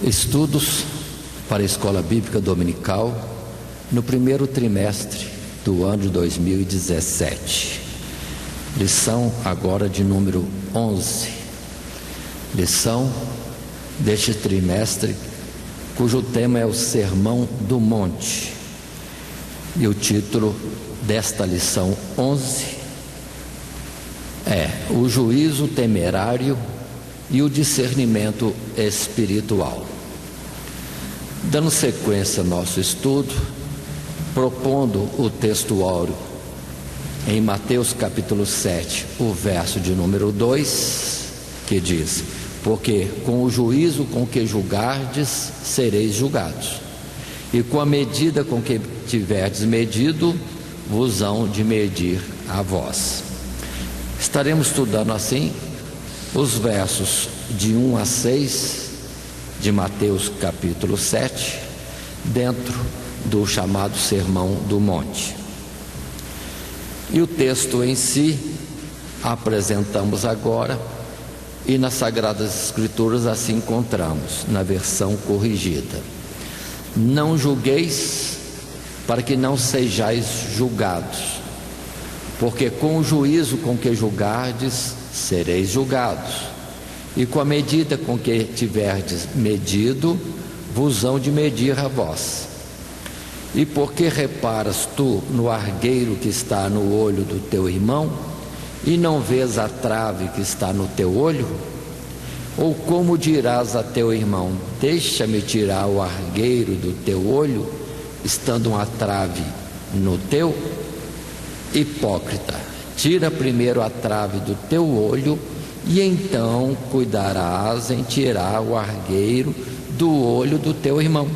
Estudos para a Escola Bíblica Dominical no primeiro trimestre do ano de 2017. Lição agora de número 11. Lição deste trimestre, cujo tema é o Sermão do Monte. E o título desta lição 11 é o juízo temerário e o discernimento espiritual. Dando sequência ao nosso estudo, propondo o texto áureo em Mateus capítulo 7, o verso de número 2, que diz: porque com o juízo com que julgardes, sereis julgados, e com a medida com que tiverdes medido, vos hão de medir a vós. Estaremos estudando assim os versos de 1 a 6 de Mateus capítulo 7, dentro do chamado Sermão do Monte. E o texto em si apresentamos agora, e nas Sagradas Escrituras assim encontramos, na versão corrigida: não julgueis, para que não sejais julgados, porque com o juízo com que julgardes, sereis julgados, e com a medida com que tiverdes medido, vos hão de medir a vós. E por que reparas tu no argueiro que está no olho do teu irmão, e não vês a trave que está no teu olho? Ou como dirás a teu irmão: deixa-me tirar o argueiro do teu olho, estando uma trave no teu? Hipócrita, tira primeiro a trave do teu olho, e então cuidarás em tirar o argueiro do olho do teu irmão.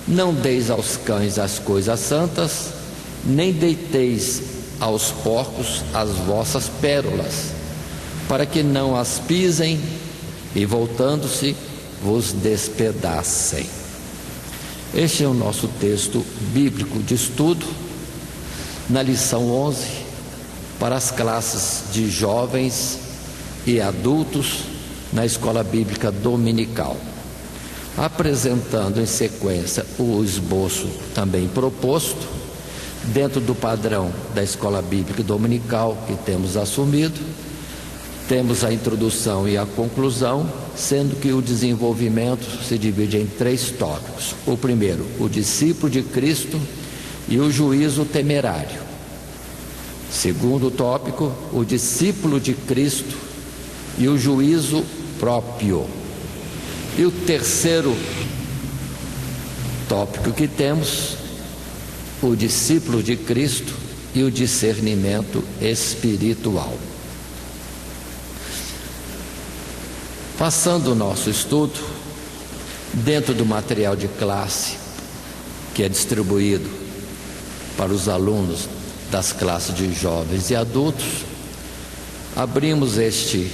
Não deis aos cães as coisas santas, nem deiteis aos porcos as vossas pérolas, para que não as pisem e, voltando-se, vos despedacem. Este é o nosso texto bíblico de estudo na lição 11 para as classes de jovens e adultos na Escola Bíblica Dominical, apresentando em sequência o esboço também proposto dentro do padrão da Escola Bíblica Dominical que temos assumido. Temos a introdução e a conclusão, sendo que o desenvolvimento se divide em 3 tópicos. O primeiro, o discípulo de Cristo e o juízo temerário. Segundo tópico, o discípulo de Cristo e o juízo próprio. E o terceiro tópico que temos, o discípulo de Cristo e o discernimento espiritual. Passando o nosso estudo, dentro do material de classe que é distribuído para os alunos das classes de jovens e adultos, abrimos este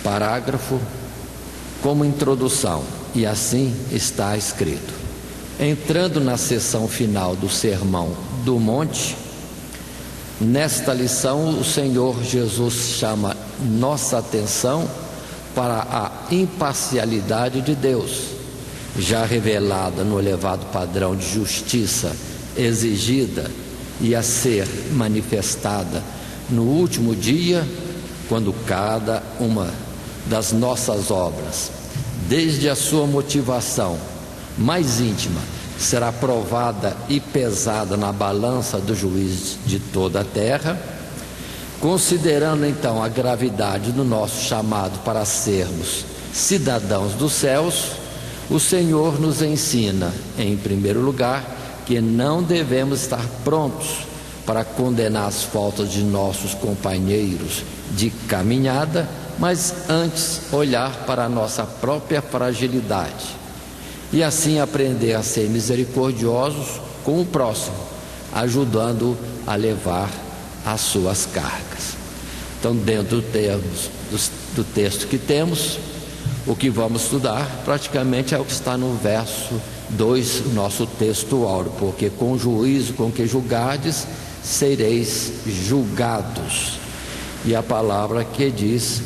parágrafo como introdução, e assim está escrito: entrando na seção final do Sermão do Monte, nesta lição o Senhor Jesus chama nossa atenção para a imparcialidade de Deus, já revelada no elevado padrão de justiça exigida e a ser manifestada no último dia, quando cada uma das nossas obras, desde a sua motivação mais íntima, será provada e pesada na balança do juiz de toda a terra. Considerando então a gravidade do nosso chamado para sermos cidadãos dos céus, o Senhor nos ensina, em primeiro lugar, que não devemos estar prontos para condenar as faltas de nossos companheiros de caminhada, mas antes olhar para a nossa própria fragilidade e assim aprender a ser misericordiosos com o próximo, ajudando-o a levar as suas cargas. Então, dentro do texto que temos, o que vamos estudar praticamente é o que está no verso 2 do nosso texto áureo: porque com o juízo com que julgardes, sereis julgados. E a palavra que diz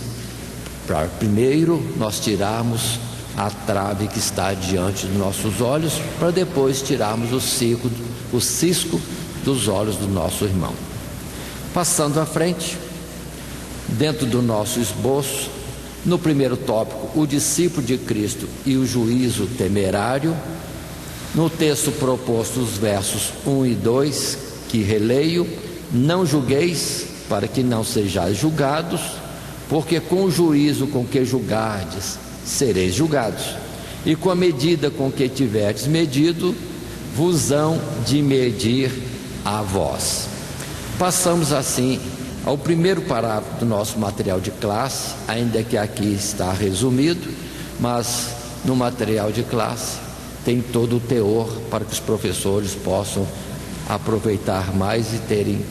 para primeiro nós tirarmos a trave que está diante dos nossos olhos, para depois tirarmos o cisco dos olhos do nosso irmão. Passando à frente, dentro do nosso esboço, no primeiro tópico, o discípulo de Cristo e o juízo temerário. No texto proposto, os versos 1 e 2, que releio: não julgueis, para que não sejais julgados, porque com o juízo com que julgardes, sereis julgados, e com a medida com que tiverdes medido, vos hão de medir a vós. Passamos assim ao primeiro parágrafo do nosso material de classe, ainda que aqui está resumido, mas no material de classe tem todo o teor para que os professores possam aproveitar mais e terem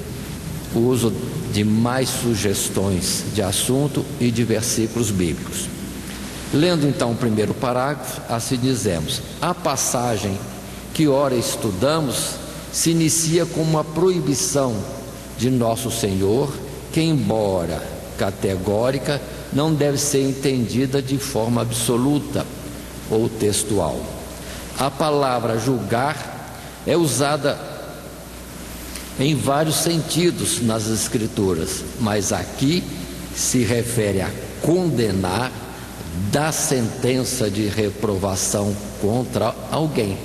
o uso de mais sugestões de assunto e de versículos bíblicos. Lendo então o primeiro parágrafo, assim dizemos: a passagem que ora estudamos se inicia com uma proibição de nosso Senhor, que, embora categórica, não deve ser entendida de forma absoluta ou textual. A palavra julgar é usada em vários sentidos nas Escrituras, mas aqui se refere a condenar, dar sentença de reprovação contra alguém.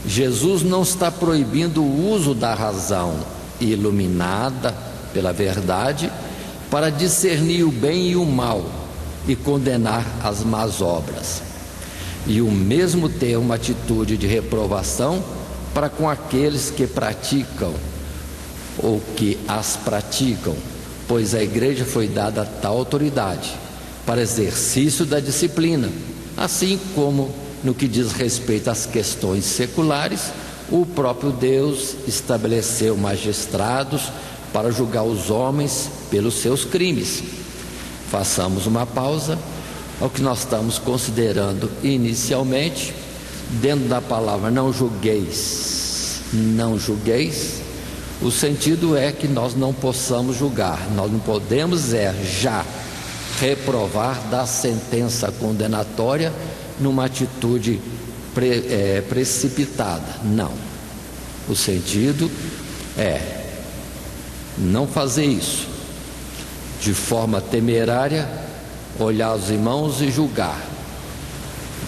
Jesus não está proibindo o uso da razão iluminada pela verdade para discernir o bem e o mal e condenar as más obras, e o mesmo ter uma atitude de reprovação para com aqueles que praticam ou que as praticam, pois a igreja foi dada tal autoridade para exercício da disciplina, assim como no que diz respeito às questões seculares, o próprio Deus estabeleceu magistrados para julgar os homens pelos seus crimes. Façamos uma pausa ao que nós estamos considerando inicialmente, dentro da palavra não julgueis, não julgueis. O sentido é que nós não possamos julgar, nós não podemos já reprovar, dar sentença condenatória numa atitude precipitada. Não. O sentido é não fazer isso de forma temerária, olhar os irmãos e julgar.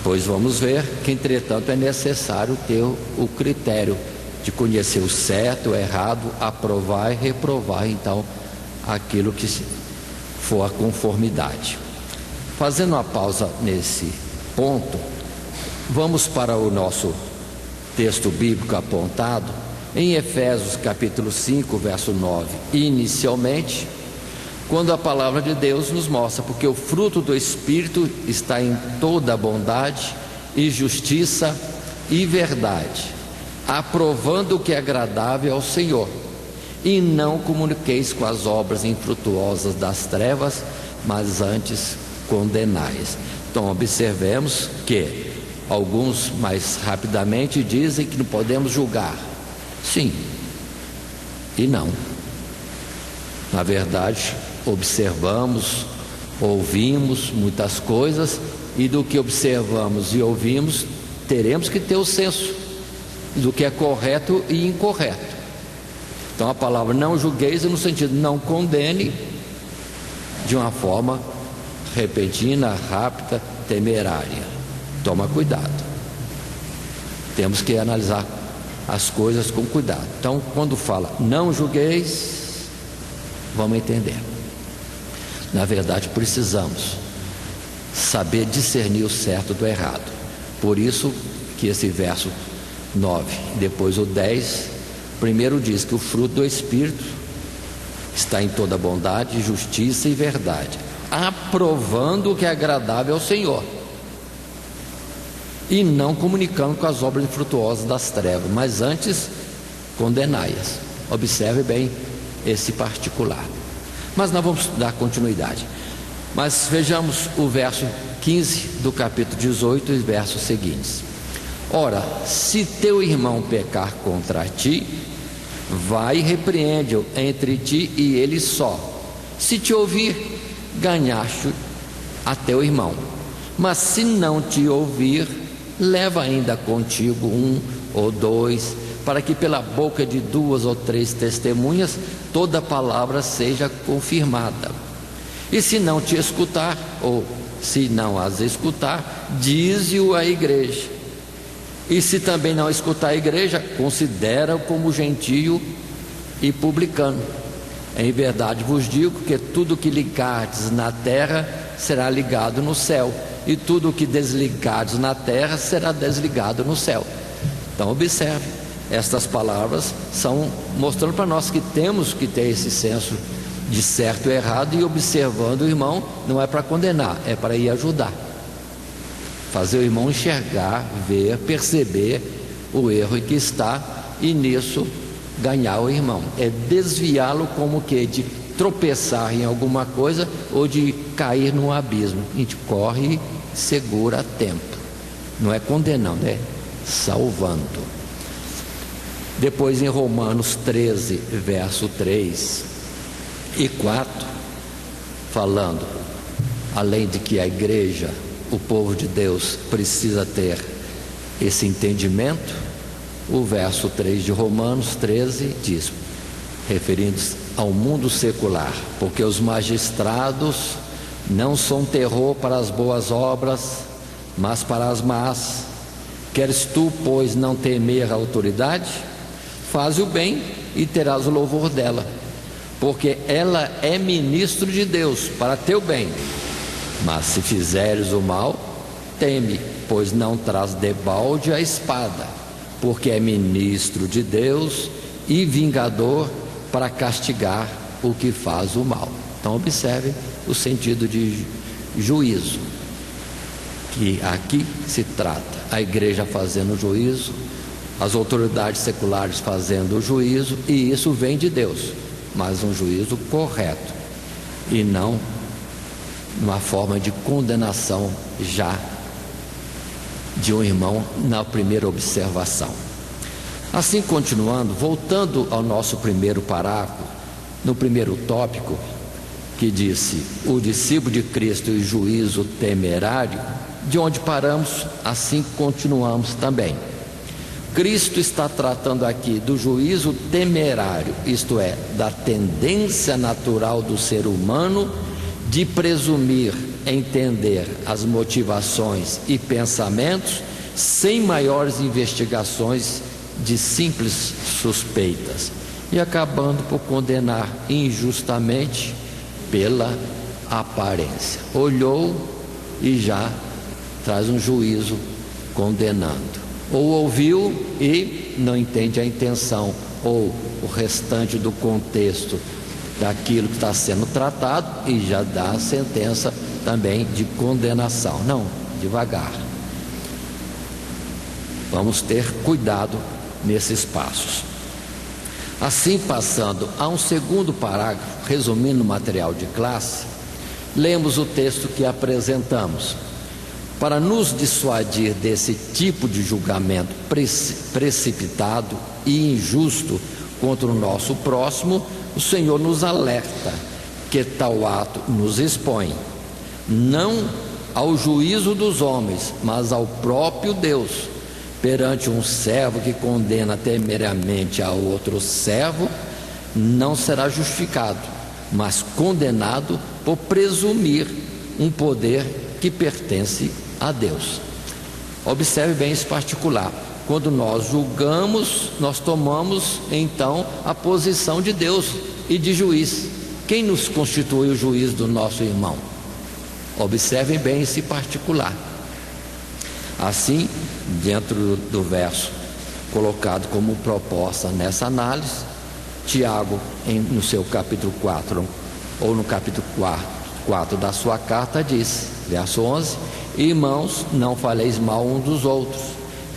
Pois vamos ver que, entretanto, é necessário ter o critério de conhecer o certo, o errado, aprovar e reprovar, então, aquilo que for a conformidade. Fazendo uma pausa nesse ponto, vamos para o nosso texto bíblico apontado em Efésios capítulo 5, verso 9, inicialmente, quando a palavra de Deus nos mostra: porque o fruto do Espírito está em toda bondade e justiça e verdade, aprovando o que é agradável ao Senhor, e não comuniqueis com as obras infrutuosas das trevas, mas antes condenai-as. Então observemos que alguns mais rapidamente dizem que não podemos julgar. Sim e não. Na verdade, observamos, ouvimos muitas coisas, e do que observamos e ouvimos, teremos que ter o senso do que é correto e incorreto. Então a palavra não julgueis no sentido não condene de uma forma repentina, rápida, temerária. Toma cuidado. Temos que analisar as coisas com cuidado. Então, quando fala não julgueis, vamos entender. Na verdade, precisamos saber discernir o certo do errado. Por isso que esse verso 9, depois o 10, primeiro diz que o fruto do Espírito está em toda bondade, justiça e verdade, aprovando o que é agradável ao Senhor, e não comunicando com as obras infrutuosas das trevas, mas antes condenai-as. Observe bem esse particular. Mas nós vamos dar continuidade. Mas vejamos o verso 15 do capítulo 18 e versos seguintes. Ora, se teu irmão pecar contra ti, vai e repreende-o entre ti e ele só. Se te ouvir, ganhaste a teu irmão. Mas se não te ouvir, leva ainda contigo 1 ou 2, para que pela boca de 2 ou 3 testemunhas toda palavra seja confirmada. E se não te escutar, ou se não as escutar, dize-o à igreja. E se também não escutar a igreja, considera-o como gentio e publicano. Em verdade vos digo que tudo que ligardes na terra será ligado no céu, e tudo que desligardes na terra será desligado no céu. Então observe, estas palavras são mostrando para nós que temos que ter esse senso de certo e errado, e observando o irmão não é para condenar, é para ir ajudar, fazer o irmão enxergar, ver, perceber o erro em que está, e nisso ganhar o irmão, é desviá-lo como que de tropeçar em alguma coisa ou de cair num abismo. A gente corre e segura a tempo, não é condenando, é salvando. Depois em Romanos 13, verso 3 e 4, falando, além de que a igreja, o povo de Deus, precisa ter esse entendimento, o verso 3 de Romanos 13 diz, referindo-se ao mundo secular, porque os magistrados não são terror para as boas obras, mas para as más. Queres tu, pois, não temer a autoridade? Faze o bem e terás o louvor dela, porque ela é ministro de Deus para teu bem. Mas se fizeres o mal, teme, pois não traz debalde a espada, porque é ministro de Deus e vingador para castigar o que faz o mal. Então observe o sentido de juízo, que aqui se trata, a igreja fazendo juízo, as autoridades seculares fazendo o juízo, e isso vem de Deus, mas um juízo correto, e não uma forma de condenação já de um irmão na primeira observação. Assim, continuando, voltando ao nosso primeiro parágrafo, no primeiro tópico, que disse o discípulo de Cristo e juízo temerário, de onde paramos, assim continuamos também. Cristo está tratando aqui do juízo temerário, isto é, da tendência natural do ser humano de presumir entender as motivações e pensamentos sem maiores investigações de simples suspeitas, e acabando por condenar injustamente pela aparência. Olhou e já traz um juízo condenando, ou ouviu e não entende a intenção ou o restante do contexto daquilo que está sendo tratado, e já dá a sentença também de condenação. Não, devagar, vamos ter cuidado nesses passos. Assim, passando a um segundo parágrafo, resumindo o material de classe, lemos o texto que apresentamos. Para nos dissuadir desse tipo de julgamento precipitado e injusto contra o nosso próximo, o Senhor nos alerta que tal ato nos expõe, não ao juízo dos homens, mas ao próprio Deus, perante um servo que condena temerariamente a outro servo, não será justificado, mas condenado por presumir um poder que pertence a Deus. Observe bem esse particular. Quando nós julgamos, nós tomamos então a posição de Deus e de juiz. Quem nos constitui o juiz do nosso irmão? Observem bem esse particular. Assim, dentro do verso colocado como proposta nessa análise, Tiago, no seu capítulo 4, ou no capítulo 4 da sua carta, diz, verso 11: irmãos, não faleis mal uns dos outros.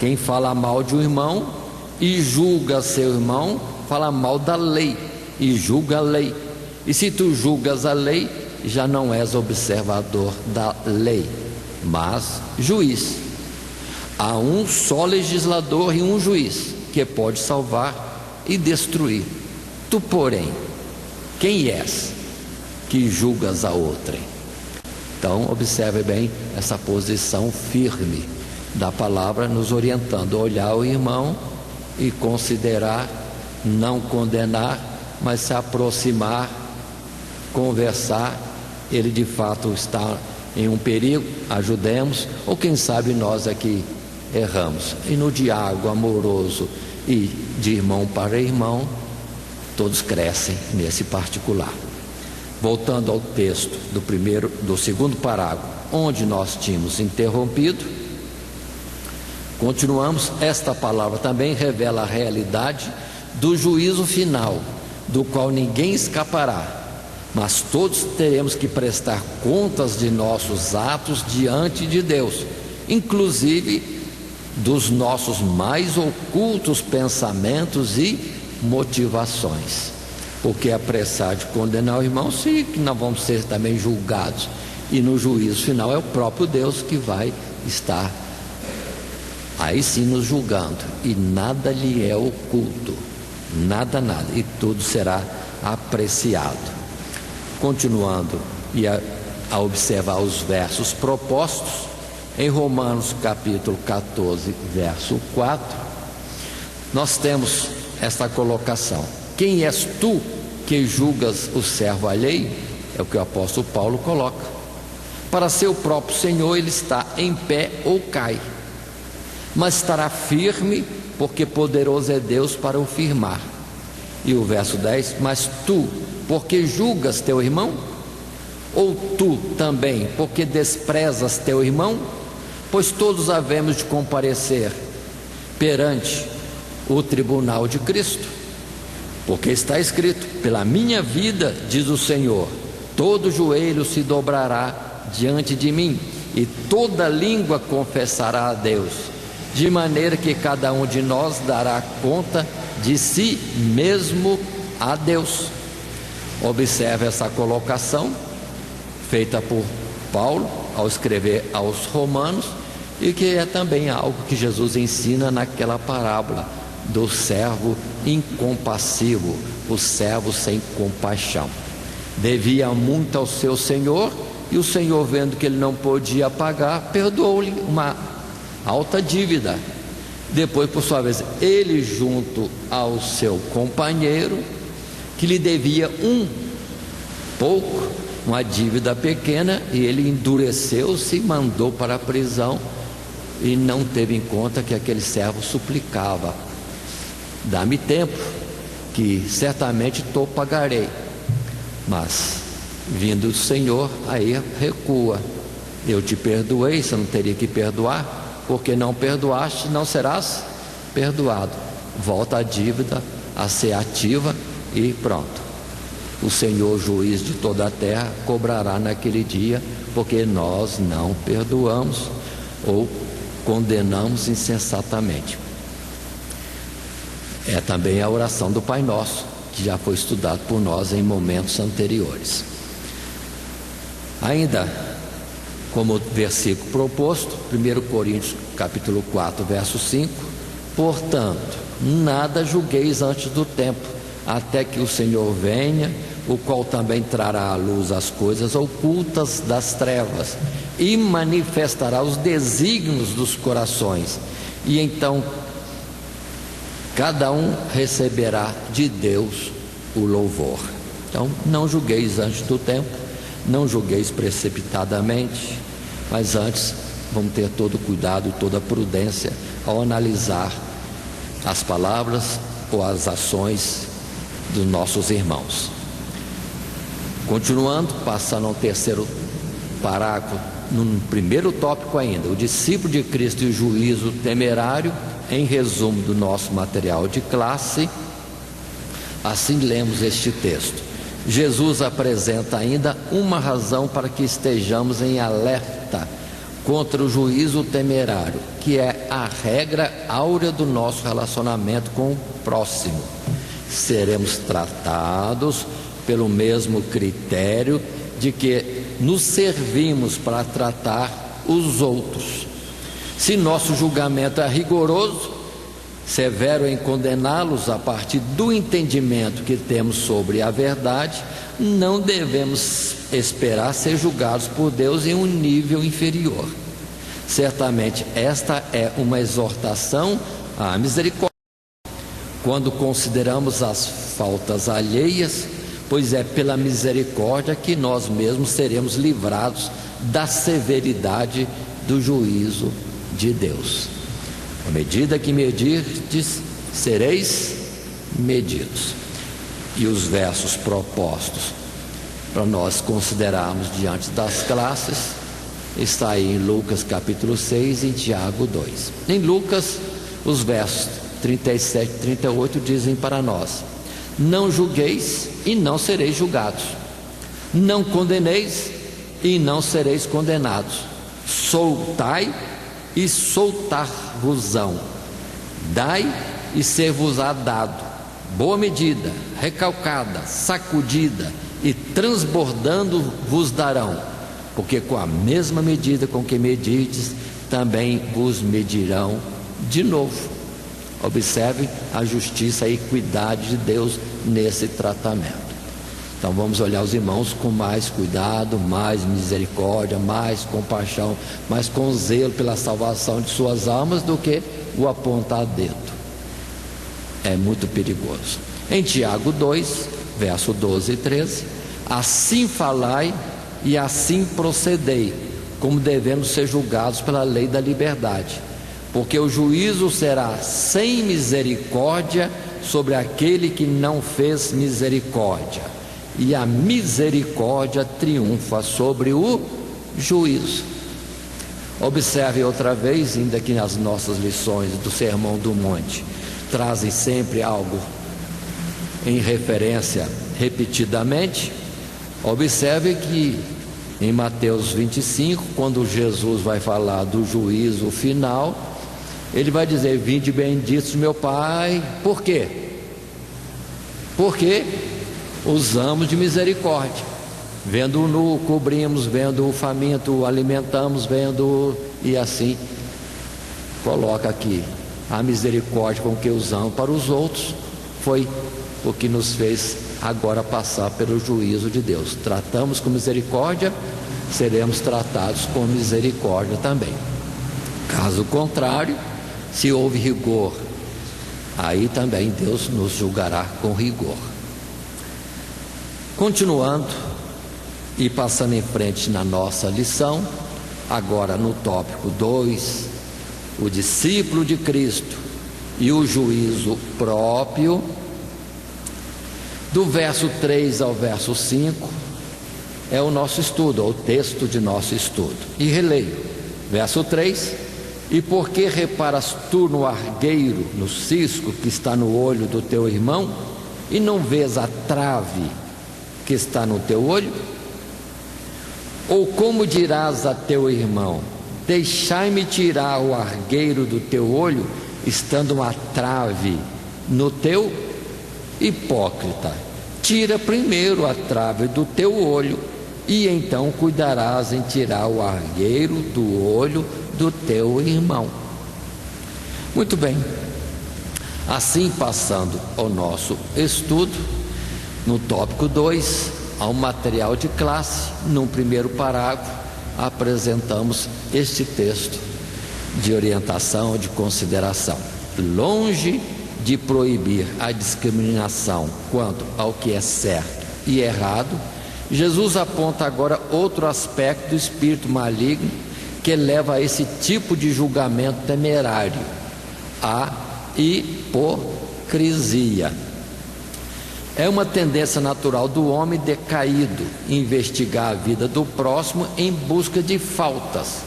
Quem fala mal de um irmão e julga seu irmão, fala mal da lei e julga a lei. E se tu julgas a lei, já não és observador da lei, mas juiz. Há um só legislador e um juiz, que pode salvar e destruir. Tu, porém, quem és que julgas a outrem? Então, observe bem essa posição firme da palavra, nos orientando a olhar o irmão e considerar, não condenar, mas se aproximar, conversar. Ele de fato está em um perigo, ajudemos, ou quem sabe nós aqui erramos. E no diálogo amoroso e de irmão para irmão, todos crescem nesse particular. Voltando ao texto do segundo parágrafo, onde nós tínhamos interrompido, continuamos. Esta palavra também revela a realidade do juízo final, do qual ninguém escapará, mas todos teremos que prestar contas de nossos atos diante de Deus, inclusive dos nossos mais ocultos pensamentos e motivações. Porque apressar de condenar o irmão, sim, que nós vamos ser também julgados, e no juízo final é o próprio Deus que vai estar aí sim nos julgando, e nada lhe é oculto, nada, e tudo será apreciado. Continuando e a observar os versos propostos, em Romanos capítulo 14, verso 4, nós temos esta colocação: quem és tu que julgas o servo alheio? É o que o apóstolo Paulo coloca. Para seu próprio Senhor ele está em pé ou cai, mas estará firme, porque poderoso é Deus para o firmar. E o verso 10, mas tu, porque julgas teu irmão? Ou tu também, porque desprezas teu irmão? Pois todos havemos de comparecer perante o tribunal de Cristo, porque está escrito: pela minha vida, diz o Senhor, todo joelho se dobrará diante de mim, e toda língua confessará a Deus, de maneira que cada um de nós dará conta de si mesmo a Deus. Observe essa colocação feita por Paulo ao escrever aos Romanos, e que é também algo que Jesus ensina naquela parábola do servo incompassivo, o servo sem compaixão. Devia muito ao seu senhor, e o senhor, vendo que ele não podia pagar, perdoou-lhe uma alta dívida. Depois, por sua vez, ele, junto ao seu companheiro, que lhe devia uma dívida pequena, e ele endureceu-se e mandou para a prisão, e não teve em conta que aquele servo suplicava: dá-me tempo, que certamente te pagarei. Mas vindo o Senhor, aí recua: eu te perdoei, você não teria que perdoar, porque não perdoaste, não serás perdoado. Volta a dívida a ser ativa, e pronto. O Senhor, juiz de toda a terra, cobrará naquele dia, porque nós não perdoamos ou condenamos insensatamente. É também a oração do Pai Nosso, que já foi estudado por nós em momentos anteriores. Ainda como versículo proposto, 1 Coríntios capítulo 4, verso 5: portanto, nada julgueis antes do tempo, até que o Senhor venha, o qual também trará à luz as coisas ocultas das trevas, e manifestará os desígnios dos corações, e então cada um receberá de Deus o louvor. Então, não julgueis antes do tempo, não julgueis precipitadamente, mas antes vamos ter todo cuidado e toda prudência ao analisar as palavras ou as ações dos nossos irmãos. Continuando, passando ao terceiro parágrafo, no primeiro tópico ainda, o discípulo de Cristo e o juízo temerário. Em resumo do nosso material de classe, assim lemos este texto: Jesus apresenta ainda uma razão para que estejamos em alerta contra o juízo temerário, que é a regra áurea do nosso relacionamento com o próximo. Seremos tratados pelo mesmo critério de que nos servimos para tratar os outros. Se nosso julgamento é rigoroso, severo em condená-los a partir do entendimento que temos sobre a verdade, não devemos esperar ser julgados por Deus em um nível inferior. Certamente esta é uma exortação à misericórdia, quando consideramos as faltas alheias, pois é pela misericórdia que nós mesmos seremos livrados da severidade do juízo de Deus. À medida que medirdes, sereis medidos. E os versos propostos para nós considerarmos diante das classes está aí em Lucas capítulo 6 e em Tiago 2. Em Lucas, os versos 37 e 38 dizem para nós: não julgueis e não sereis julgados, não condeneis e não sereis condenados, soltai e soltar-vos-ão, dai e ser-vos-á dado, boa medida, recalcada, sacudida e transbordando vos darão, porque com a mesma medida com que medides, também vos medirão de novo. Observe a justiça e a equidade de Deus nesse tratamento. Então vamos olhar os irmãos com mais cuidado, mais misericórdia, mais compaixão, mais com zelo pela salvação de suas almas do que o apontar dedo. É muito perigoso. Em Tiago 2, verso 12 e 13: assim falai e assim procedei, como devendo ser julgados pela lei da liberdade, porque o juízo será sem misericórdia sobre aquele que não fez misericórdia, e a misericórdia triunfa sobre o juízo. Observe outra vez, ainda que nas nossas lições do Sermão do Monte trazem sempre algo em referência repetidamente. Observe que em Mateus 25, quando Jesus vai falar do juízo final, ele vai dizer: vinde benditos meu Pai. Por quê? Porque usamos de misericórdia. Vendo o nu, cobrimos; vendo o faminto, alimentamos; e assim coloca aqui: a misericórdia com que usamos para os outros foi o que nos fez agora passar pelo juízo de Deus. Tratamos com misericórdia, seremos tratados com misericórdia também. Caso contrário, se houve rigor, aí também Deus nos julgará com rigor. Continuando e passando em frente na nossa lição, agora no tópico 2, o discípulo de Cristo e o juízo próprio, do verso 3 ao verso 5, é o nosso estudo, é o texto de nosso estudo. E releio, verso 3: e por que reparas tu no argueiro, no cisco que está no olho do teu irmão, e não vês a trave que está no teu olho? Ou como dirás a teu irmão: deixai-me tirar o argueiro do teu olho, estando uma trave no teu? Hipócrita, tira primeiro a trave do teu olho, e então cuidarás em tirar o argueiro do olho do teu irmão. Muito bem, assim passando ao nosso estudo, no tópico 2, ao material de classe, num primeiro parágrafo, apresentamos este texto de orientação, de consideração. Longe de proibir a discriminação quanto ao que é certo e errado, Jesus aponta agora outro aspecto do espírito maligno que leva a esse tipo de julgamento temerário: a hipocrisia. É uma tendência natural do homem decaído investigar a vida do próximo em busca de faltas,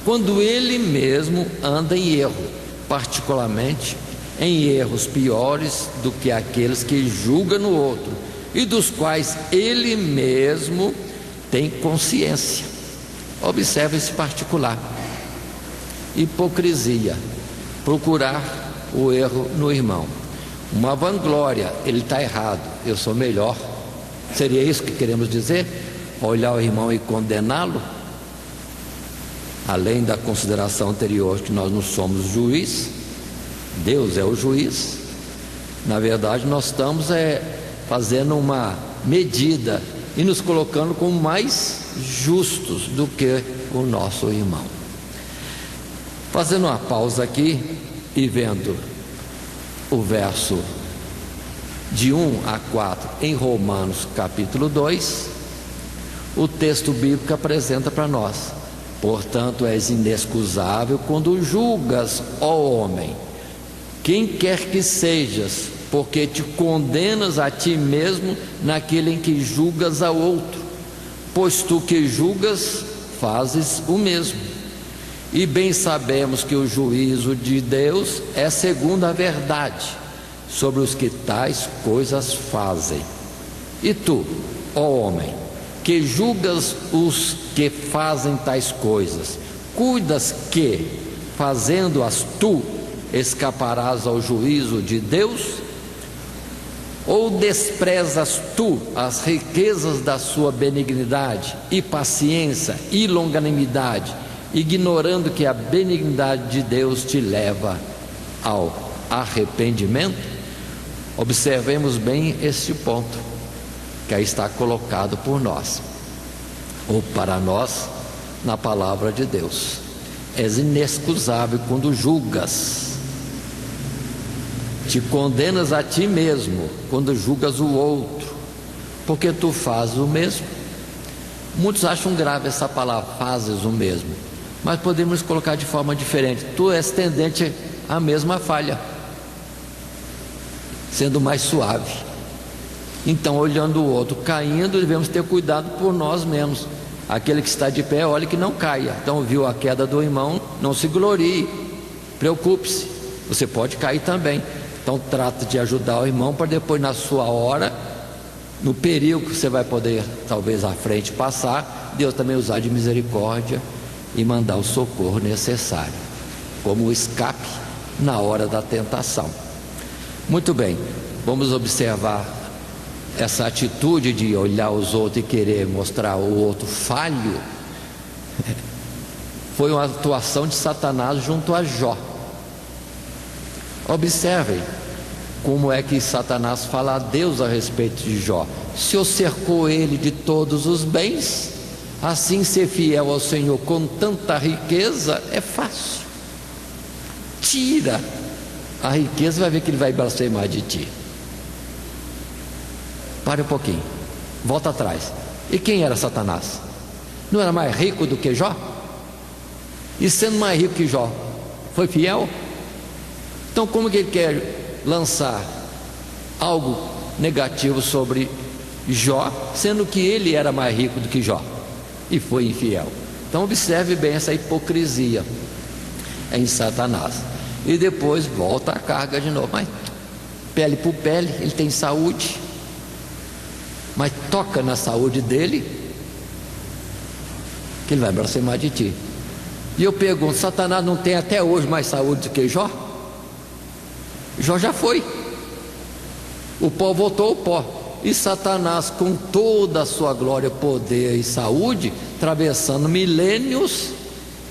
quando ele mesmo anda em erro, particularmente em erros piores do que aqueles que julga no outro e dos quais ele mesmo tem consciência. Observe esse particular: hipocrisia, procurar o erro no irmão. Uma vanglória: ele está errado, eu sou melhor. Seria isso que queremos dizer? Olhar o irmão e condená-lo? Além da consideração anterior que nós não somos juiz, Deus é o juiz. Na verdade, nós estamos fazendo uma medida e nos colocando como mais justos do que o nosso irmão. Fazendo uma pausa aqui e vendo o verso de 1 a 4 em Romanos capítulo 2, o texto bíblico apresenta para nós: portanto, és inexcusável quando julgas, ó homem, quem quer que sejas, porque te condenas a ti mesmo naquele em que julgas a outro, pois tu que julgas fazes o mesmo. E bem sabemos que o juízo de Deus é segundo a verdade sobre os que tais coisas fazem. E tu, ó homem, que julgas os que fazem tais coisas, cuidas que, fazendo-as tu, escaparás ao juízo de Deus? Ou desprezas tu as riquezas da sua benignidade e paciência e longanimidade, ignorando que a benignidade de Deus te leva ao arrependimento? Observemos bem este ponto que aí está colocado por nós, ou para nós, na palavra de Deus. És inexcusável quando julgas, te condenas a ti mesmo quando julgas o outro, porque tu fazes o mesmo. Muitos acham grave essa palavra, fazes o mesmo, mas podemos colocar de forma diferente: tu és tendente à mesma falha, sendo mais suave. Então, olhando o outro caindo, devemos ter cuidado por nós mesmos. Aquele que está de pé, olhe que não caia. Então, viu a queda do irmão, não se glorie, preocupe-se, você pode cair também. Então, trata de ajudar o irmão para depois, na sua hora, no perigo que você vai poder talvez à frente passar, Deus também usar de misericórdia e mandar o socorro necessário, como o escape na hora da tentação. Muito bem, vamos observar essa atitude de olhar os outros e querer mostrar o outro falho. Foi uma atuação de Satanás junto a Jó. Observem como é que Satanás fala a Deus a respeito de Jó: o Senhor cercou ele de todos os bens, assim ser fiel ao Senhor com tanta riqueza é fácil. Tira a riqueza, vai ver que ele vai blasfemar de ti. Pare um pouquinho, volta atrás. E quem era Satanás? Não era mais rico do que Jó? E sendo mais rico que Jó, foi fiel? Então, como que ele quer lançar algo negativo sobre Jó, sendo que ele era mais rico do que Jó e foi infiel? Então, observe bem essa hipocrisia em Satanás. E depois volta a carga de novo. Mas pele por pele, ele tem saúde, mas toca na saúde dele, que ele vai blasfemar de ti. E eu pergunto: Satanás não tem até hoje mais saúde do que Jó? Jó já foi, o pó voltou ao pó. E Satanás, com toda a sua glória, poder e saúde, atravessando milênios,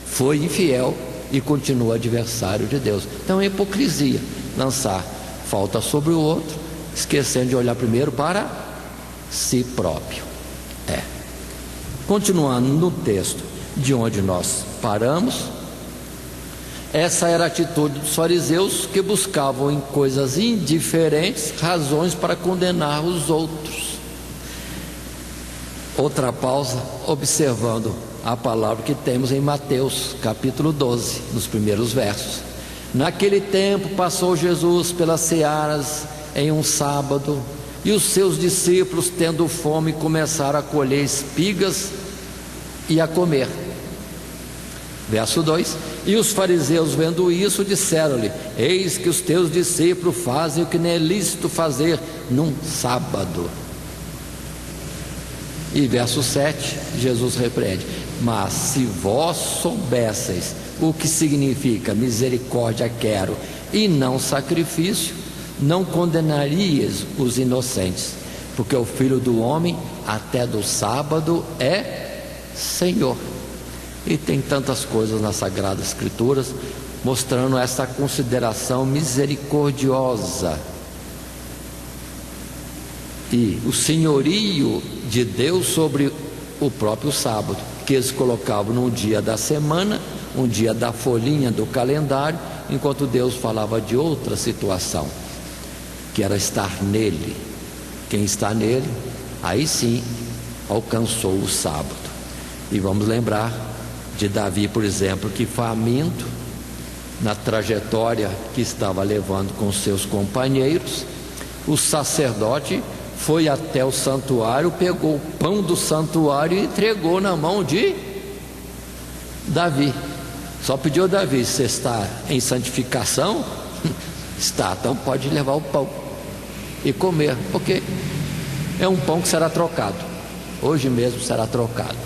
foi infiel e continua adversário de Deus. Então é hipocrisia lançar falta sobre o outro, esquecendo de olhar primeiro para si próprio. Continuando no texto de onde nós paramos, essa era a atitude dos fariseus, que buscavam em coisas indiferentes razões para condenar os outros. Outra pausa, observando a palavra que temos em Mateus capítulo 12, nos primeiros versos. Naquele tempo passou Jesus pelas searas em um sábado, e os seus discípulos, tendo fome, começaram a colher espigas e a comer. Verso 2: e os fariseus, vendo isso, disseram-lhe: eis que os teus discípulos fazem o que não é lícito fazer num sábado. E verso 7, Jesus repreende: mas se vós soubesseis o que significa misericórdia quero e não sacrifício, não condenarias os inocentes, porque o Filho do Homem até do sábado é Senhor. E tem tantas coisas nas Sagradas Escrituras mostrando essa consideração misericordiosa e o senhorio de Deus sobre o próprio sábado, que eles colocavam num dia da semana, um dia da folhinha do calendário, enquanto Deus falava de outra situação, que era estar nele. Quem está nele, aí sim alcançou o sábado. E vamos lembrar de Davi, por exemplo, que faminto, na trajetória que estava levando com seus companheiros, o sacerdote foi até o santuário, pegou o pão do santuário e entregou na mão de Davi. Só pediu a Davi: você está em santificação? Está, então pode levar o pão e comer, porque é um pão que será trocado, hoje mesmo será trocado.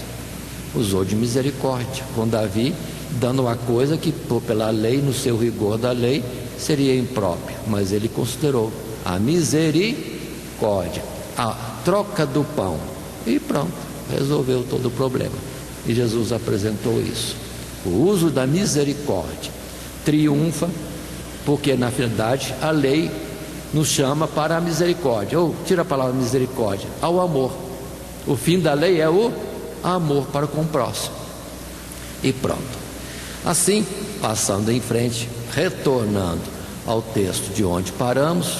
Usou de misericórdia com Davi, dando uma coisa que pela lei, no seu rigor da lei, seria impróprio, mas ele considerou a misericórdia, a troca do pão, e pronto, resolveu todo o problema. E Jesus apresentou isso. O uso da misericórdia triunfa, porque na verdade a lei nos chama para a misericórdia, ou tira a palavra misericórdia, ao amor. O fim da lei é o amor para com o próximo. E pronto. Assim, passando em frente, retornando ao texto de onde paramos,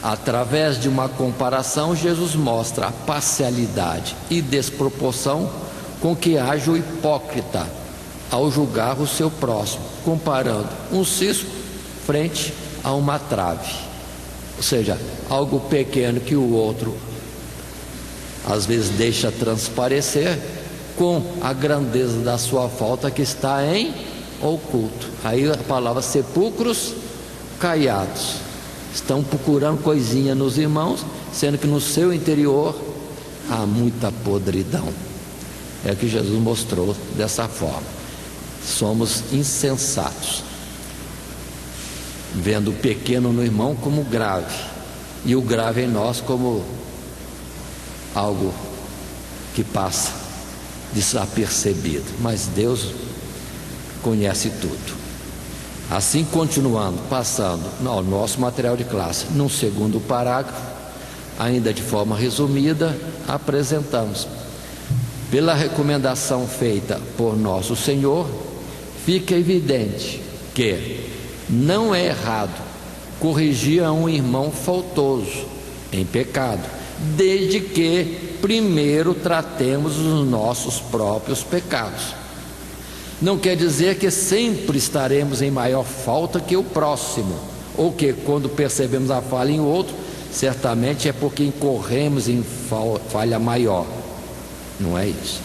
através de uma comparação, Jesus mostra a parcialidade e desproporção com que age o hipócrita ao julgar o seu próximo, comparando um cisco frente a uma trave. Ou seja, algo pequeno que o outro às vezes deixa transparecer, com a grandeza da sua falta que está em oculto. Aí a palavra sepulcros caiados, estão procurando coisinha nos irmãos, sendo que no seu interior há muita podridão. É o que Jesus mostrou dessa forma. Somos insensatos, vendo o pequeno no irmão como grave, e o grave em nós como algo que passa desapercebido, mas Deus conhece tudo. Assim, continuando, passando ao nosso material de classe, num segundo parágrafo, ainda de forma resumida, apresentamos: pela recomendação feita por nosso Senhor, fica evidente que não é errado corrigir a um irmão faltoso em pecado, desde que primeiro tratemos os nossos próprios pecados. Não quer dizer que sempre estaremos em maior falta que o próximo, ou que quando percebemos a falha em outro, certamente é porque incorremos em falha maior. Não é isso.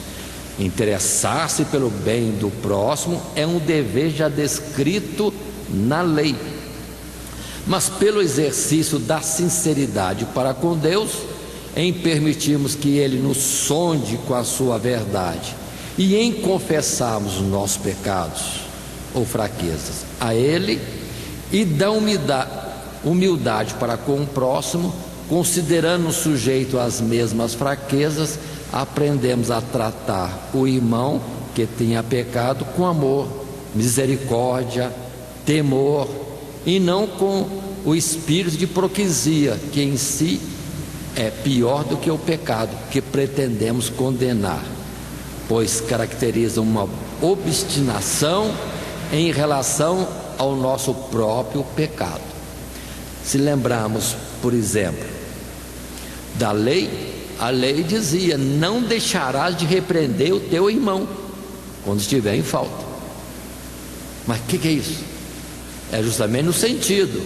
Interessar-se pelo bem do próximo é um dever já descrito na lei, mas pelo exercício da sinceridade para com Deus, em permitirmos que Ele nos sonde com a sua verdade, e em confessarmos os nossos pecados ou fraquezas a Ele, e da humildade para com o próximo, considerando o sujeito às mesmas fraquezas, aprendemos a tratar o irmão que tenha pecado com amor, misericórdia, temor, e não com o espírito de hipocrisia, que em si é pior do que o pecado que pretendemos condenar, pois caracteriza uma obstinação em relação ao nosso próprio pecado. Se lembrarmos, por exemplo, da lei, a lei dizia: não deixarás de repreender o teu irmão quando estiver em falta. Mas o que é isso? É justamente no sentido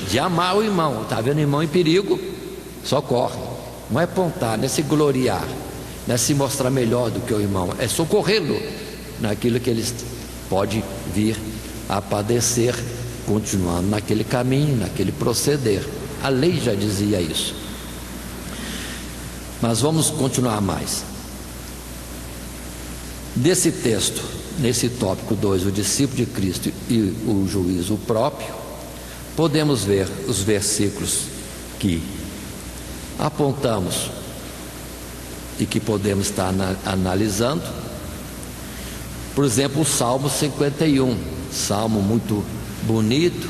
de amar o irmão. Está vendo o irmão em perigo? Socorre. Não é apontar, não é se gloriar, não é se mostrar melhor do que o irmão, é socorrê-lo naquilo que ele pode vir a padecer, continuando naquele caminho, naquele proceder. A lei já dizia isso. Mas vamos continuar mais. Desse texto, nesse tópico 2, o discípulo de Cristo e o juízo próprio, podemos ver os versículos que apontamos e que podemos estar analisando. Por exemplo, o Salmo 51, salmo muito bonito,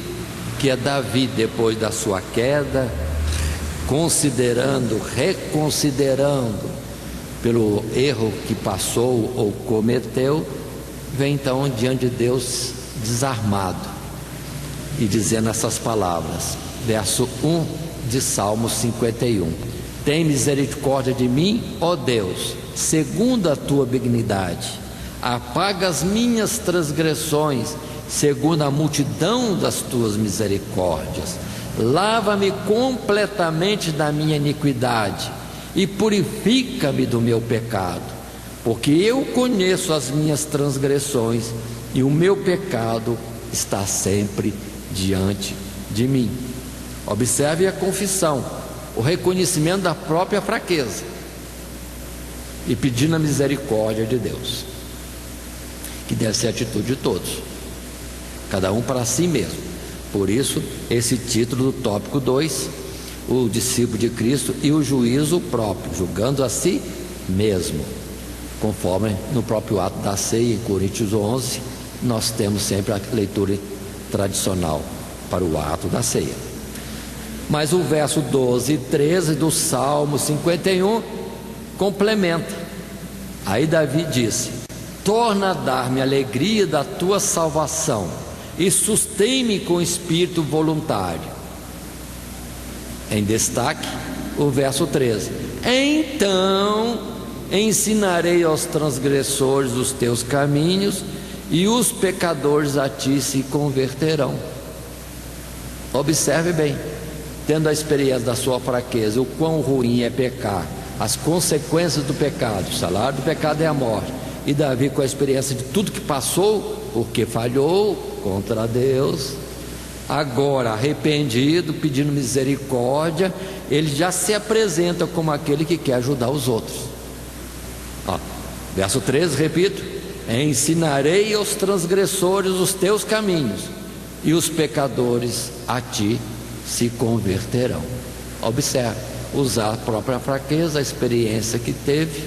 que é Davi, depois da sua queda, reconsiderando pelo erro que passou ou cometeu, vem então diante de Deus desarmado e dizendo essas palavras, verso 1 de Salmo 51: tem misericórdia de mim, ó Deus, segundo a tua benignidade, apaga as minhas transgressões, segundo a multidão das tuas misericórdias, lava-me completamente da minha iniquidade e purifica-me do meu pecado, porque eu conheço as minhas transgressões e o meu pecado está sempre diante de mim. Observe a confissão, o reconhecimento da própria fraqueza e pedindo a misericórdia de Deus, que deve ser a atitude de todos, cada um para si mesmo. Por isso esse título do tópico 2, o discípulo de Cristo e o juízo próprio, julgando a si mesmo, conforme no próprio ato da ceia, em Coríntios 11, nós temos sempre a leitura tradicional para o ato da ceia. Mas o verso 12 e 13 do Salmo 51 complementa. Aí Davi disse: torna a dar-me a alegria da tua salvação e sustém-me com espírito voluntário. Em destaque, o verso 13: então ensinarei aos transgressores os teus caminhos, e os pecadores a ti se converterão. Observe bem, tendo a experiência da sua fraqueza, o quão ruim é pecar, as consequências do pecado, o salário do pecado é a morte, e Davi, com a experiência de tudo que passou, porque falhou contra Deus, agora arrependido, pedindo misericórdia, ele já se apresenta como aquele que quer ajudar os outros. Verso 13, repito: ensinarei aos transgressores os teus caminhos, e os pecadores a ti se converterão. Observe, usar a própria fraqueza, a experiência que teve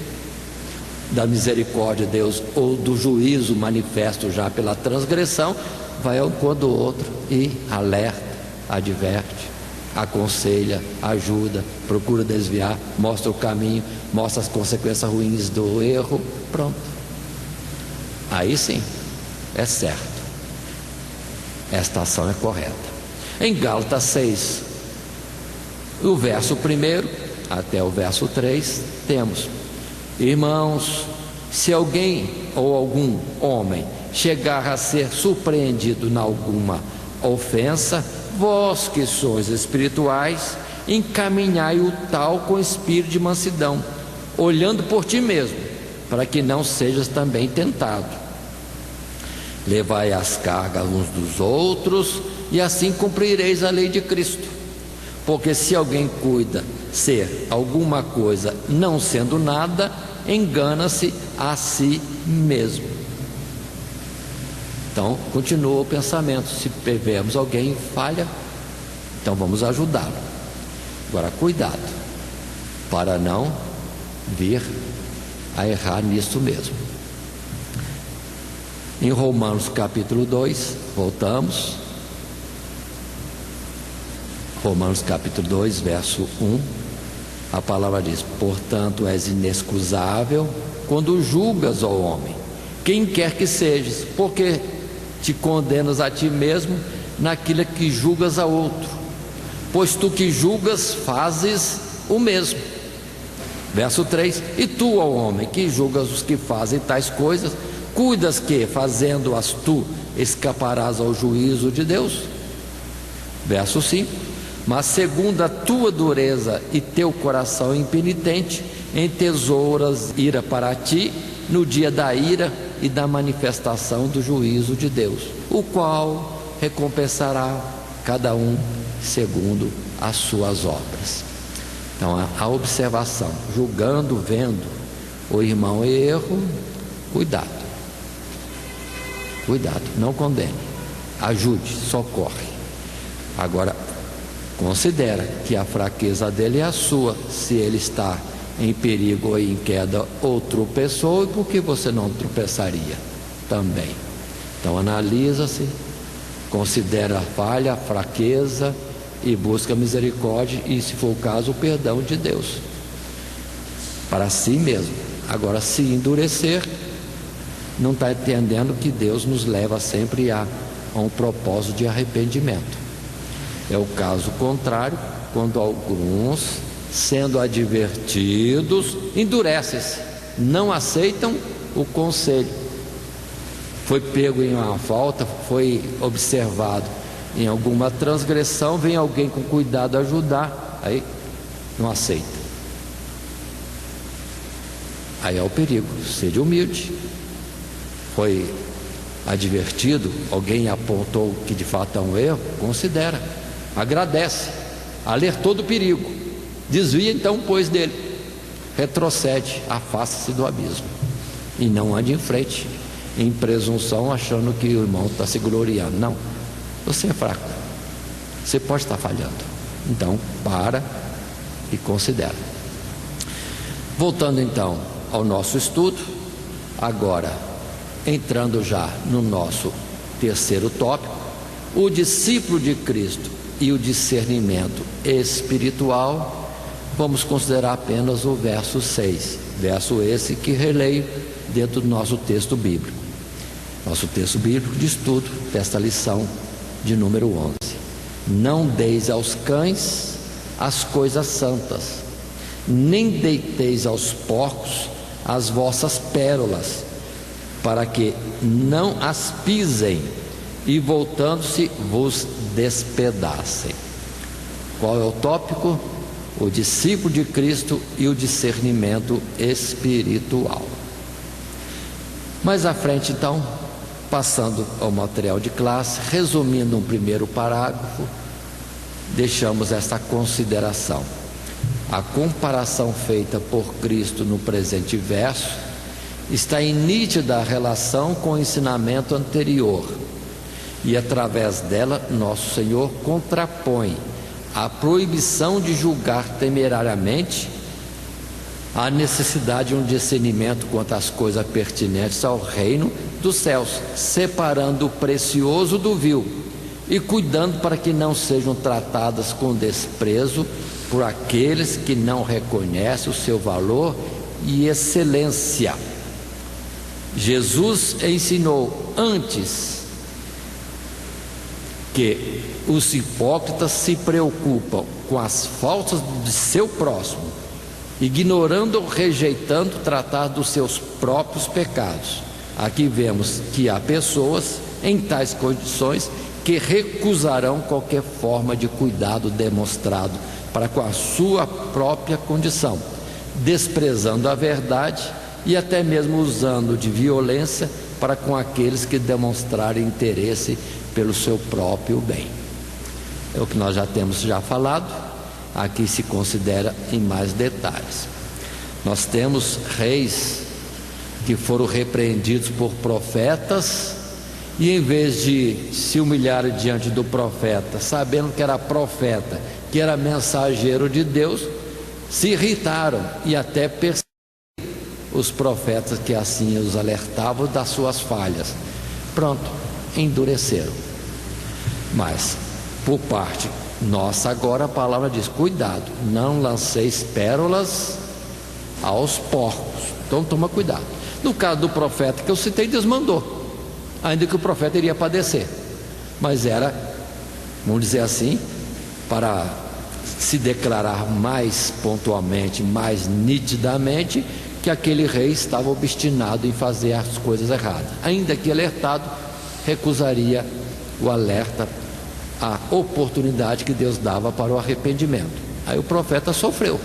da misericórdia de Deus ou do juízo manifesto já pela transgressão, vai ao encontro do outro e alerta, adverte, aconselha, ajuda, procura desviar, mostra o caminho, mostra as consequências ruins do erro. Pronto, aí sim é certo, esta ação é correta. Em Gálatas 6, o verso 1 até o verso 3, temos: irmãos, se alguém ou algum homem chegar a ser surpreendido em alguma ofensa, vós que sois espirituais, encaminhai o tal com espírito de mansidão, olhando por ti mesmo, para que não sejas também tentado. Levai as cargas uns dos outros, e assim cumprireis a lei de Cristo. Porque se alguém cuida ser alguma coisa não sendo nada, engana-se a si mesmo. Então continua o pensamento: se vemos alguém em falha, então vamos ajudá-lo. Agora cuidado para não vir a errar nisso mesmo. Em Romanos capítulo 2, voltamos, Romanos capítulo 2, verso 1, a palavra diz: portanto és inexcusável quando julgas, ó homem, quem quer que sejas, porque te condenas a ti mesmo naquilo que julgas a outro, pois tu que julgas fazes o mesmo. Verso 3: e tu, ó homem, que julgas os que fazem tais coisas, cuidas que, fazendo-as tu, escaparás ao juízo de Deus? Verso 5: mas segundo a tua dureza e teu coração impenitente, entesouras ira para ti no dia da ira e da manifestação do juízo de Deus, o qual recompensará cada um segundo as suas obras. Então a observação, julgando, vendo o irmão em erro, cuidado, não condene, ajude, socorre. Agora considera que a fraqueza dele é a sua. Se ele está em perigo ou em queda ou tropeçou, e por que você não tropeçaria também? Então analisa-se, considera a falha, a fraqueza e busca a misericórdia e, se for o caso, o perdão de Deus para si mesmo. Agora, se endurecer, não está entendendo que Deus nos leva sempre a um propósito de arrependimento. É o caso contrário, quando alguns, sendo advertidos, endurecem-se, não aceitam o conselho. Foi pego em uma falta, foi observado em alguma transgressão, vem alguém com cuidado ajudar, aí não aceita. Aí é o perigo. Seja humilde. Foi advertido, alguém apontou que de fato é um erro, considera, agradece, alertou do perigo, desvia então, pois, dele, retrocede, afasta-se do abismo e não ande em frente em presunção, achando que o irmão está se gloriando. Não, você é fraco, você pode estar falhando, então para e considera. Voltando então ao nosso estudo, agora entrando já no nosso terceiro tópico, o discípulo de Cristo e o discernimento espiritual. Vamos considerar apenas o verso 6, verso esse que releio dentro do nosso texto bíblico. Nosso texto bíblico de estudo desta lição de número 11. Não deis aos cães as coisas santas, nem deiteis aos porcos as vossas pérolas, para que não as pisem e, voltando-se, vos despedacem. Qual é o tópico? O discípulo de Cristo e o discernimento espiritual. Mais à frente, então, passando ao material de classe, resumindo um primeiro parágrafo, deixamos esta consideração. A comparação feita por Cristo no presente verso está em nítida relação com o ensinamento anterior, e através dela nosso Senhor contrapõe a proibição de julgar temerariamente a necessidade de um discernimento quanto às coisas pertinentes ao reino dos céus, separando o precioso do vil e cuidando para que não sejam tratadas com desprezo por aqueles que não reconhecem o seu valor e excelência. Jesus ensinou antes que os hipócritas se preocupam com as faltas de seu próximo, ignorando ou rejeitando tratar dos seus próprios pecados. Aqui vemos que há pessoas em tais condições que recusarão qualquer forma de cuidado demonstrado para com a sua própria condição, desprezando a verdade e até mesmo usando de violência para com aqueles que demonstrarem interesse pelo seu próprio bem. É o que nós já temos falado, aqui se considera em mais detalhes. Nós temos reis que foram repreendidos por profetas e, em vez de se humilharem diante do profeta, sabendo que era profeta, que era mensageiro de Deus, se irritaram e até perseguiram os profetas que assim os alertavam das suas falhas. Pronto, endureceram. Mas por parte nossa agora a palavra diz: cuidado, não lanceis pérolas aos porcos. Então toma cuidado. No caso do profeta que eu citei, Deus mandou, ainda que o profeta iria padecer, mas era, vamos dizer assim, para se declarar mais pontualmente, mais nitidamente, que aquele rei estava obstinado em fazer as coisas erradas. Ainda que alertado, recusaria o alerta, a oportunidade que Deus dava para o arrependimento. Aí o profeta sofreu.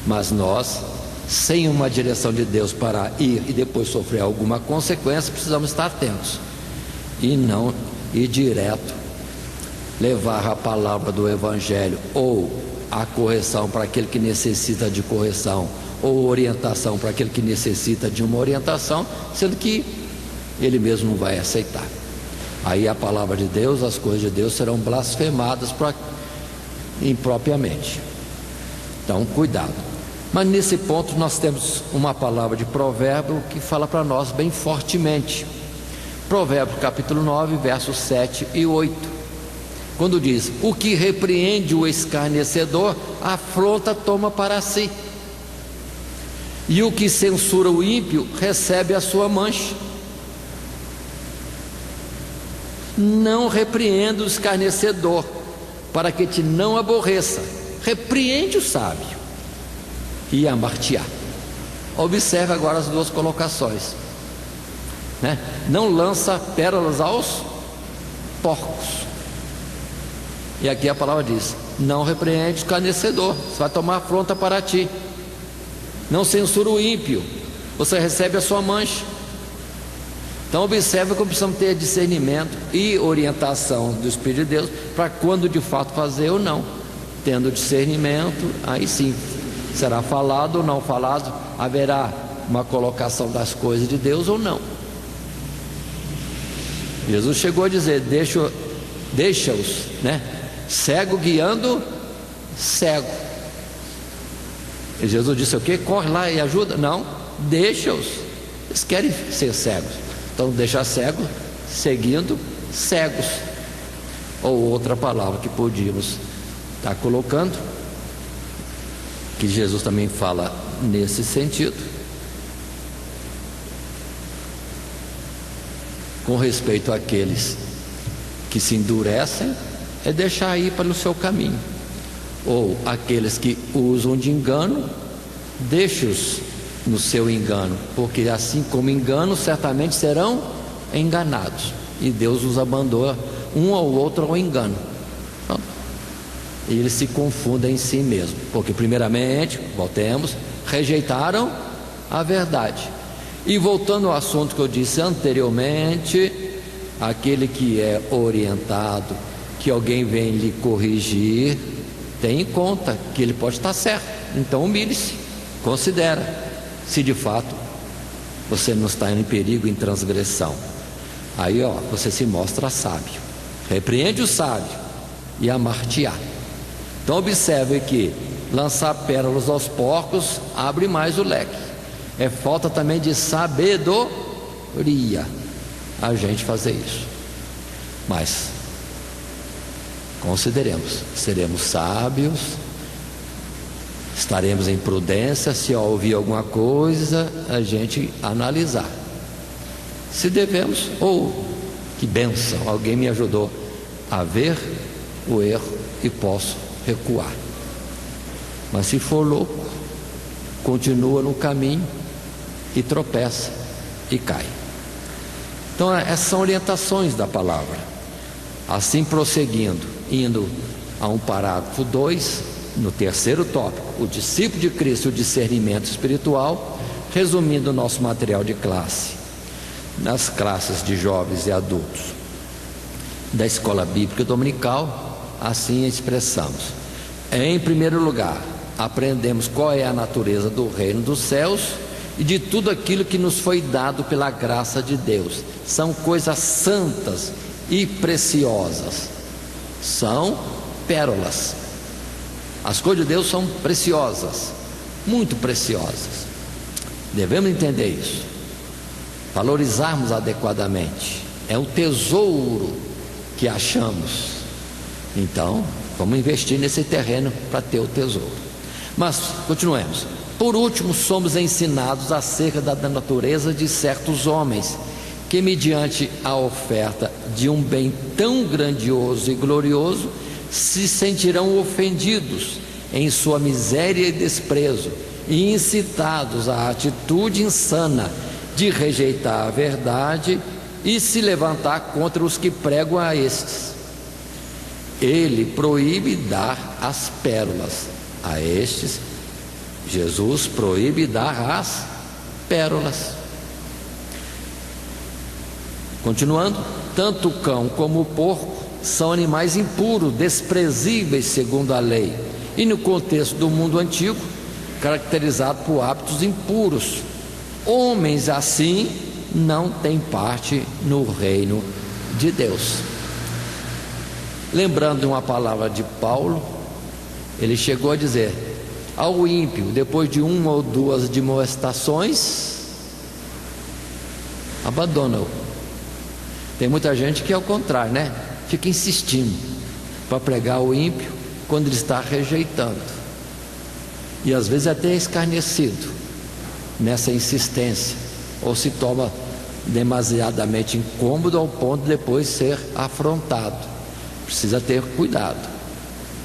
Mas nós, sem uma direção de Deus para ir e depois sofrer alguma consequência, precisamos estar atentos e não ir direto, levar a palavra do Evangelho ou a correção para aquele que necessita de correção, ou orientação para aquele que necessita de uma orientação, sendo que ele mesmo não vai aceitar. Aí a palavra de Deus, as coisas de Deus serão blasfemadas impropriamente. Então cuidado. Mas nesse ponto nós temos uma palavra de provérbio que fala para nós bem fortemente: Provérbios capítulo 9, versos 7 e 8, quando diz: o que repreende o escarnecedor, afronta toma para si, e o que censura o ímpio, recebe a sua mancha. Não repreenda o escarnecedor, para que te não aborreça. Repreende o sábio e amar-te-á. Observe agora as duas colocações, né? Não lança pérolas aos porcos. E aqui a palavra diz: não repreende o escarnecedor, você vai tomar afronta para ti. Não censura o ímpio, você recebe a sua mancha. Então observe que precisamos ter discernimento e orientação do Espírito de Deus para quando de fato fazer ou não. Tendo discernimento, aí sim será falado ou não falado, haverá uma colocação das coisas de Deus ou não. Jesus chegou a dizer: deixa-os, né? Cego guiando cego. E Jesus disse o quê? Corre lá e ajuda? Não, deixa-os, eles querem ser cegos, então deixa cego seguindo cegos. Ou outra palavra que podíamos estar colocando, que Jesus também fala nesse sentido, com respeito àqueles que se endurecem, é deixar ir para o seu caminho. Ou aqueles que usam de engano, deixe-os no seu engano, porque assim como engano, certamente serão enganados, e Deus os abandona um ao outro ao engano. E eles se confundem em si mesmos, porque primeiramente, voltemos, rejeitaram a verdade. E voltando ao assunto que eu disse anteriormente, aquele que é orientado, que alguém vem lhe corrigir, tenha em conta que ele pode estar certo, então humilhe-se, considera se de fato você não está em perigo, em transgressão. Aí você se mostra sábio. Repreende o sábio e amar-te-á. Então observe que lançar pérolas aos porcos abre mais o leque. É falta também de sabedoria a gente fazer isso. Mas consideremos, seremos sábios, estaremos em prudência. Se ouvir alguma coisa, a gente analisar se devemos, ou que bênção, alguém me ajudou a ver o erro e posso recuar. Mas se for louco, continua no caminho e tropeça e cai. Então essas são orientações da palavra. Assim prosseguindo, indo a um parágrafo 2, no terceiro tópico, o discípulo de Cristo e o discernimento espiritual, resumindo o nosso material de classe, nas classes de jovens e adultos da escola bíblica dominical, assim expressamos: em primeiro lugar, aprendemos qual é a natureza do reino dos céus e de tudo aquilo que nos foi dado pela graça de Deus. São coisas santas e preciosas, são pérolas. As coisas de Deus são preciosas, muito preciosas. Devemos entender isso, valorizarmos adequadamente. É um tesouro que achamos. Então vamos investir nesse terreno para ter o tesouro. Mas continuemos. Por último, somos ensinados acerca da natureza de certos homens que, mediante a oferta de um bem tão grandioso e glorioso, se sentirão ofendidos em sua miséria e desprezo, e incitados à atitude insana de rejeitar a verdade e se levantar contra os que pregam a estes. Ele proíbe dar as pérolas a estes. Jesus proíbe dar as pérolas. Continuando, tanto o cão como o porco são animais impuros, desprezíveis segundo a lei, e no contexto do mundo antigo, caracterizado por hábitos impuros. Homens assim não têm parte no reino de Deus. Lembrando de uma palavra de Paulo, ele chegou a dizer: ao ímpio, depois de uma ou duas admoestações, abandona-o Tem muita gente que é o contrário, né? Fica insistindo para pregar o ímpio quando ele está rejeitando, e às vezes até é escarnecido nessa insistência, ou se toma demasiadamente incômodo ao ponto de depois ser afrontado. Precisa ter cuidado.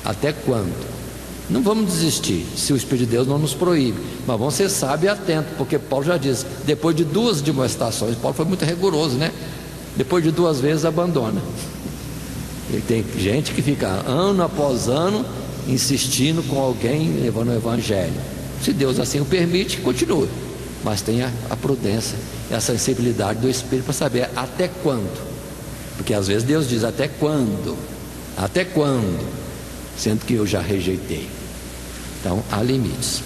Até quando? Não vamos desistir se o Espírito de Deus não nos proíbe, mas vamos ser sábios e atentos, porque Paulo já diz, depois de 2 demonstrações, Paulo foi muito rigoroso, né? Depois de 2 vezes abandona. E tem gente que fica ano após ano insistindo com alguém levando o evangelho. Se Deus assim o permite, continue, mas tenha a prudência e a sensibilidade do Espírito para saber até quando, porque às vezes Deus diz até quando, sendo que eu já rejeitei. Então há limites.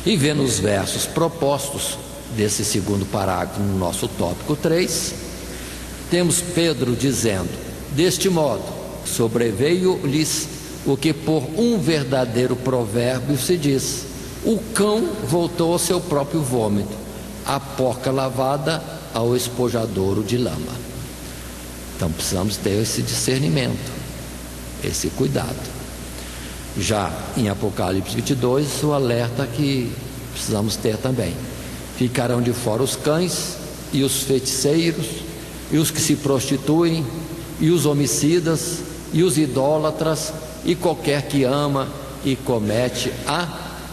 E vendo os versos propostos desse segundo parágrafo no nosso tópico 3, temos Pedro dizendo: deste modo sobreveio-lhes o que por um verdadeiro provérbio se diz: o cão voltou ao seu próprio vômito, a porca lavada ao espojadouro de lama. Então precisamos ter esse discernimento, esse cuidado. Já em Apocalipse 22, o alerta que precisamos ter também: ficarão de fora os cães e os feiticeiros e os que se prostituem e os homicidas e os idólatras e qualquer que ama e comete a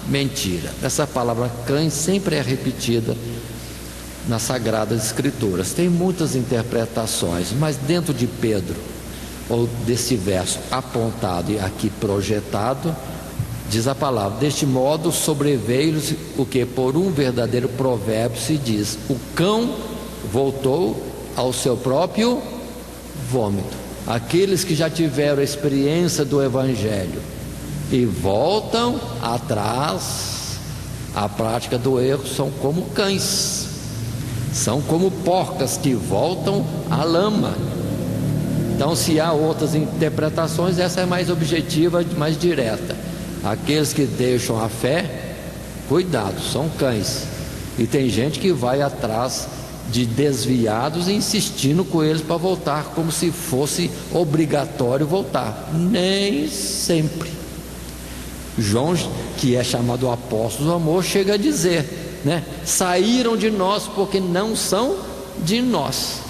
mentira. Essa palavra cães sempre é repetida nas Sagradas Escrituras. Tem muitas interpretações, mas dentro de Pedro, ou desse verso apontado e aqui projetado, diz a palavra: deste modo sobreveio-lhes o que por um verdadeiro provérbio se diz: o cão voltou ao seu próprio vômito. Aqueles que já tiveram a experiência do Evangelho e voltam atrás à prática do erro são como cães, são como porcas que voltam à lama. Então, se há outras interpretações, essa é mais objetiva, mais direta. Aqueles que deixam a fé, cuidado, são cães. E tem gente que vai atrás de desviados e insistindo com eles para voltar, como se fosse obrigatório voltar. Nem sempre. João, que é chamado apóstolo do amor, chega a dizer, né? Saíram de nós porque não são de nós.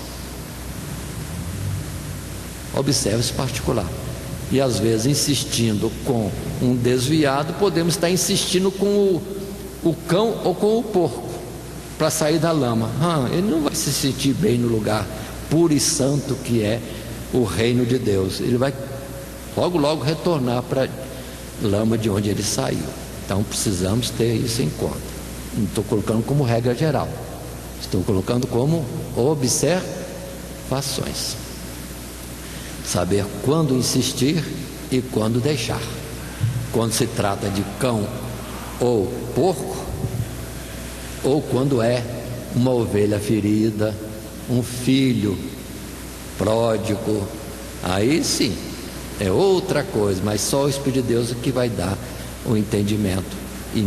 Observe esse particular. E às vezes, insistindo com um desviado, podemos estar insistindo com o cão ou com o porco para sair da lama. Ele não vai se sentir bem no lugar puro e santo que é o reino de Deus. Ele vai logo retornar para a lama de onde ele saiu. Então precisamos ter isso em conta. Não estou colocando como regra geral, estou colocando como observações. Saber quando insistir e quando deixar. Quando se trata de cão ou porco, ou quando é uma ovelha ferida, um filho pródigo, aí sim é outra coisa, mas só o Espírito de Deus é que vai dar o entendimento, e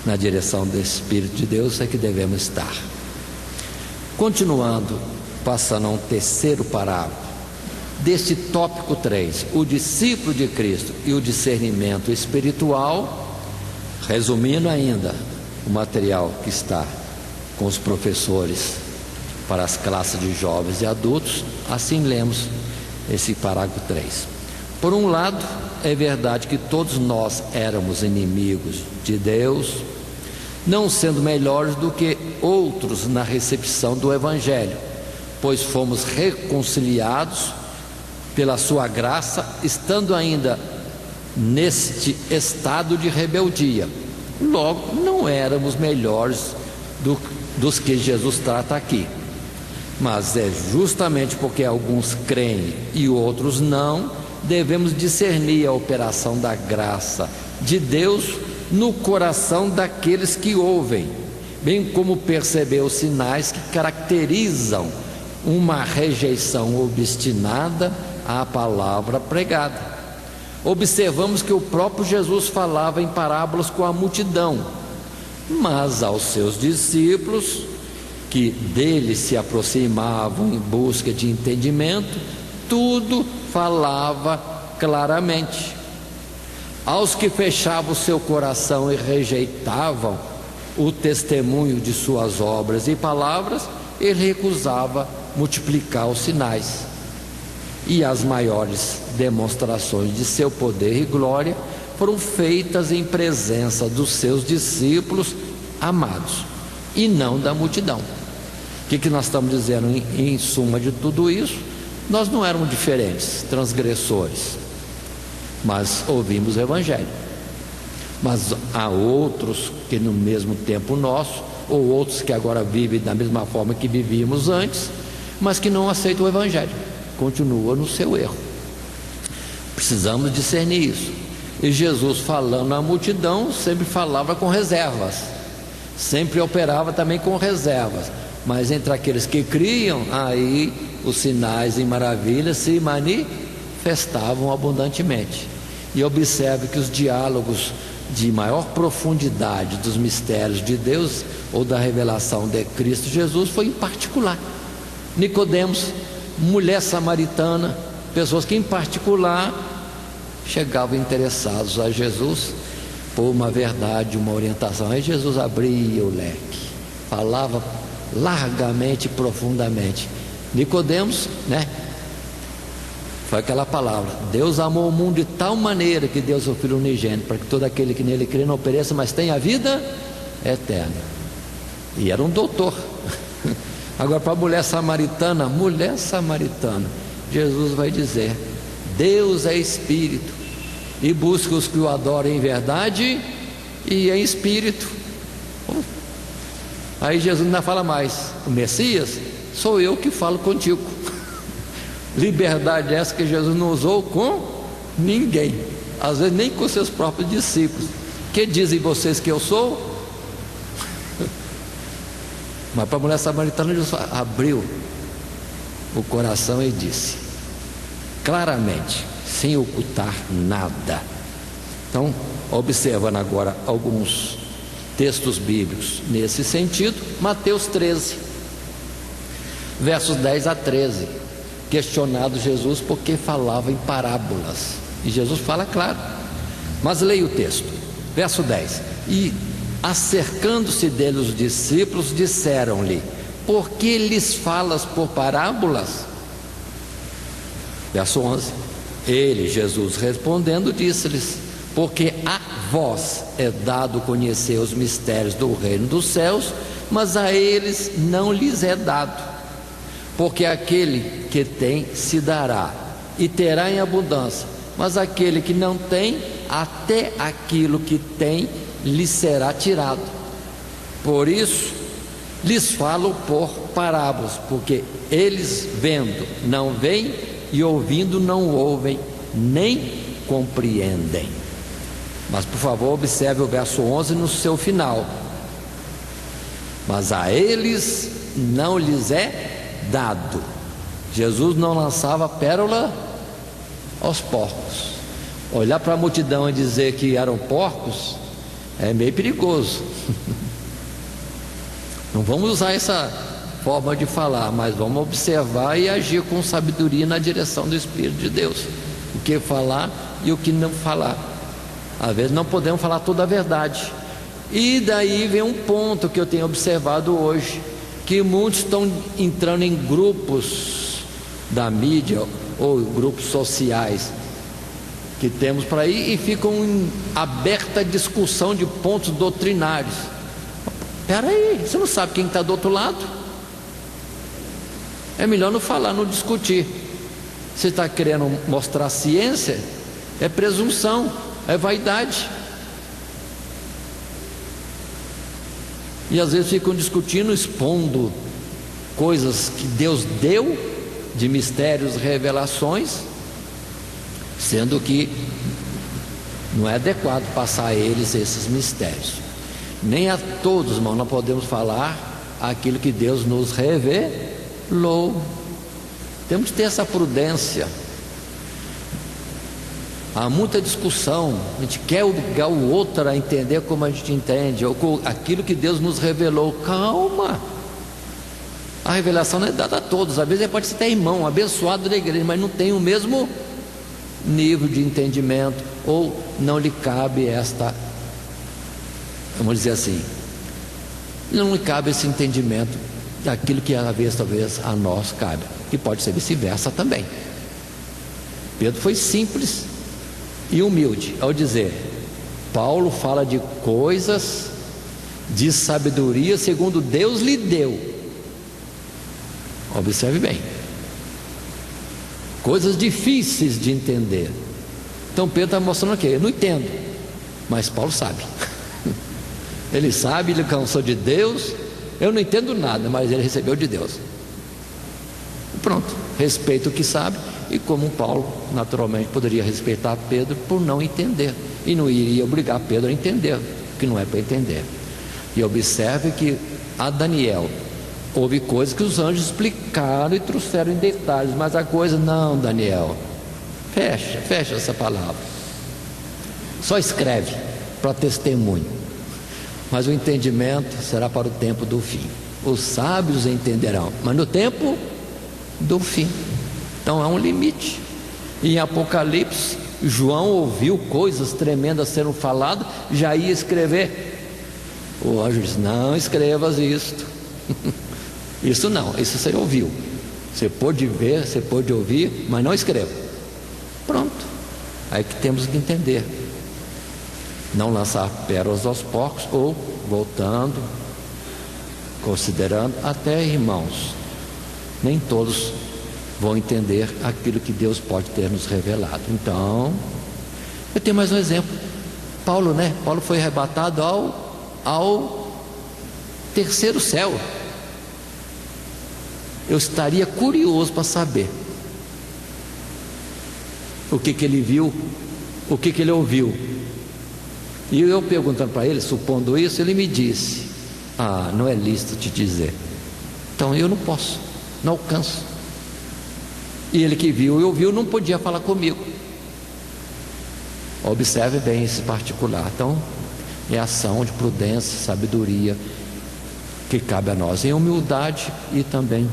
na direção do Espírito de Deus é que devemos estar. Continuando, passando a um terceiro parágrafo deste tópico 3, o discípulo de Cristo e o discernimento espiritual. Resumindo ainda o material que está com os professores para as classes de jovens e adultos, assim lemos esse parágrafo 3. Por um lado, é verdade que todos nós éramos inimigos de Deus, não sendo melhores do que outros na recepção do Evangelho, pois fomos reconciliados pela sua graça, estando ainda neste estado de rebeldia. Logo, não éramos melhores dos que Jesus trata aqui. Mas é justamente porque alguns creem e outros não, devemos discernir a operação da graça de Deus no coração daqueles que ouvem, bem como perceber os sinais que caracterizam uma rejeição obstinada à palavra pregada. Observamos que o próprio Jesus falava em parábolas com a multidão, mas aos seus discípulos que dele se aproximavam em busca de entendimento, tudo falava claramente. Aos que fechavam o seu coração e rejeitavam o testemunho de suas obras e palavras, ele recusava multiplicar os sinais. E as maiores demonstrações de seu poder e glória foram feitas em presença dos seus discípulos amados, e não da multidão. O que nós estamos dizendo em suma de tudo isso? Nós não éramos diferentes, transgressores, mas ouvimos o Evangelho. Mas há outros que no mesmo tempo nosso, ou outros que agora vivem da mesma forma que vivíamos antes, mas que não aceitam o Evangelho, continuam no seu erro. Precisamos discernir isso. E Jesus, falando à multidão, sempre falava com reservas, sempre operava também com reservas. Mas entre aqueles que criam, aí os sinais e maravilhas se manifestavam abundantemente. E observe que os diálogos de maior profundidade dos mistérios de Deus ou da revelação de Cristo Jesus foi em particular. Nicodemos, mulher samaritana, pessoas que em particular chegavam interessados a Jesus por uma verdade, uma orientação. Aí Jesus abria o leque, falava largamente e profundamente. Nicodemos, foi aquela palavra: Deus amou o mundo de tal maneira que deu seu Filho unigênito, para que todo aquele que nele crê não pereça, mas tenha a vida eterna. E era um doutor. Agora, para a mulher samaritana, Jesus vai dizer: Deus é espírito, e busca os que o adoram em verdade e em espírito. Aí Jesus ainda fala mais: o Messias sou eu que falo contigo. Liberdade essa que Jesus não usou com ninguém, às vezes nem com seus próprios discípulos. Que dizem vocês que eu sou? Mas para a mulher samaritana, Jesus abriu o coração e disse claramente, sem ocultar nada. Então, observando agora alguns textos bíblicos nesse sentido, Mateus 13, versos 10 a 13, questionado Jesus porque falava em parábolas, e Jesus fala claro, mas leia o texto, verso 10: e acercando-se dele os discípulos, disseram-lhe: por que lhes falas por parábolas? Verso 11: ele, Jesus, respondendo, disse-lhes: porque a vós é dado conhecer os mistérios do reino dos céus, mas a eles não lhes é dado. Porque aquele que tem se dará e terá em abundância, mas aquele que não tem, até aquilo que tem lhe será tirado. Por isso lhes falo por parábolas, porque eles vendo não veem, e ouvindo não ouvem, nem compreendem. Mas por favor observe o verso 11 no seu final: mas a eles não lhes é dado. Jesus não lançava pérola aos porcos. Olhar para a multidão e dizer que eram porcos é meio perigoso. Não vamos usar essa forma de falar, mas vamos observar e agir com sabedoria na direção do Espírito de Deus, o que falar e o que não falar. Às vezes não podemos falar toda a verdade. E daí vem um ponto que eu tenho observado hoje, que muitos estão entrando em grupos da mídia ou grupos sociais que temos para ir, e ficam em aberta discussão de pontos doutrinários. Espera aí, você não sabe quem está do outro lado? É melhor não falar, não discutir. Você está querendo mostrar ciência? É presunção, é vaidade. E às vezes ficam discutindo, expondo coisas que Deus deu de mistérios, revelações, sendo que não é adequado passar a eles esses mistérios. Nem a todos, irmão, não podemos falar aquilo que Deus nos revelou. Temos que ter essa prudência. Há muita discussão, a gente quer obrigar o outro a entender como a gente entende, ou aquilo que Deus nos revelou. Calma, A revelação não é dada a todos. Às vezes ele pode ser até irmão, abençoado da igreja, mas não tem o mesmo nível de entendimento, ou não lhe cabe esta, vamos dizer assim, não lhe cabe esse entendimento daquilo que às vezes talvez a nós cabe, e pode ser vice-versa também. Pedro foi simples e humilde ao dizer: Paulo fala de coisas de sabedoria segundo Deus lhe deu. Observe bem, coisas difíceis de entender. Então Pedro está mostrando aqui: eu não entendo, mas Paulo sabe. Ele sabe, ele alcançou de Deus. Eu não entendo nada, mas ele recebeu de Deus. Pronto, respeita o que sabe. E como Paulo naturalmente poderia respeitar Pedro por não entender, e não iria obrigar Pedro a entender, que não é para entender. E observe que a Daniel houve coisas que os anjos explicaram e trouxeram em detalhes, mas a coisa não, Daniel, fecha essa palavra, só escreve para testemunho, mas o entendimento será para o tempo do fim. Os sábios entenderão, mas no tempo do fim. Então há um limite. Em Apocalipse, João ouviu coisas tremendas sendo faladas, já ia escrever. O anjo disse: não escrevas isto. Isso não, isso você ouviu. Você pôde ver, você pôde ouvir, mas não escreva. Pronto. Aí que temos que entender. Não lançar pérolas aos porcos, ou voltando, considerando, até irmãos, nem todos vão entender aquilo que Deus pode ter nos revelado. Então, eu tenho mais um exemplo. Paulo, né? Paulo foi arrebatado ao terceiro céu. Eu estaria curioso para saber o que ele viu, o que ele ouviu. E eu perguntando para ele, supondo isso, ele me disse: não é lícito te dizer. Então eu não posso, não alcanço. E ele que viu e ouviu não podia falar comigo. Observe bem esse particular. Então é ação de prudência, sabedoria que cabe a nós, em humildade e também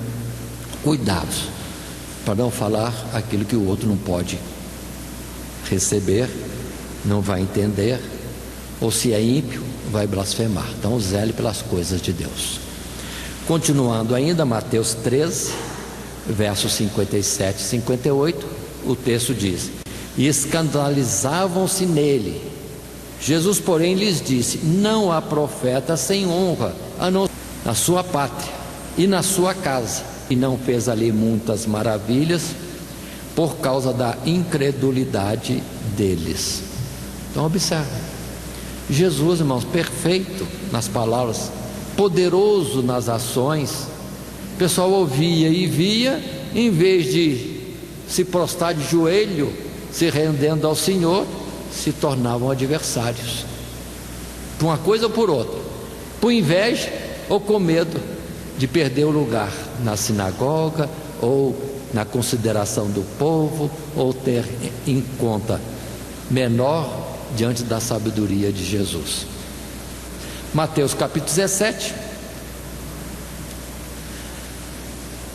cuidados, para não falar aquilo que o outro não pode receber, não vai entender, ou se é ímpio, vai blasfemar. Então zele pelas coisas de Deus. Continuando ainda, Mateus 13, versos 57 e 58, o texto diz: e escandalizavam-se nele. Jesus, porém, lhes disse: não há profeta sem honra, a não ser na sua pátria e na sua casa. E não fez ali muitas maravilhas por causa da incredulidade deles. Então observe, Jesus, irmãos, perfeito nas palavras, poderoso nas ações. O pessoal ouvia e via, em vez de se prostrar de joelho, se rendendo ao Senhor, se tornavam adversários, por uma coisa ou por outra, por inveja ou com medo de perder o lugar na sinagoga, ou na consideração do povo, ou ter em conta menor diante da sabedoria de Jesus. Mateus capítulo 17,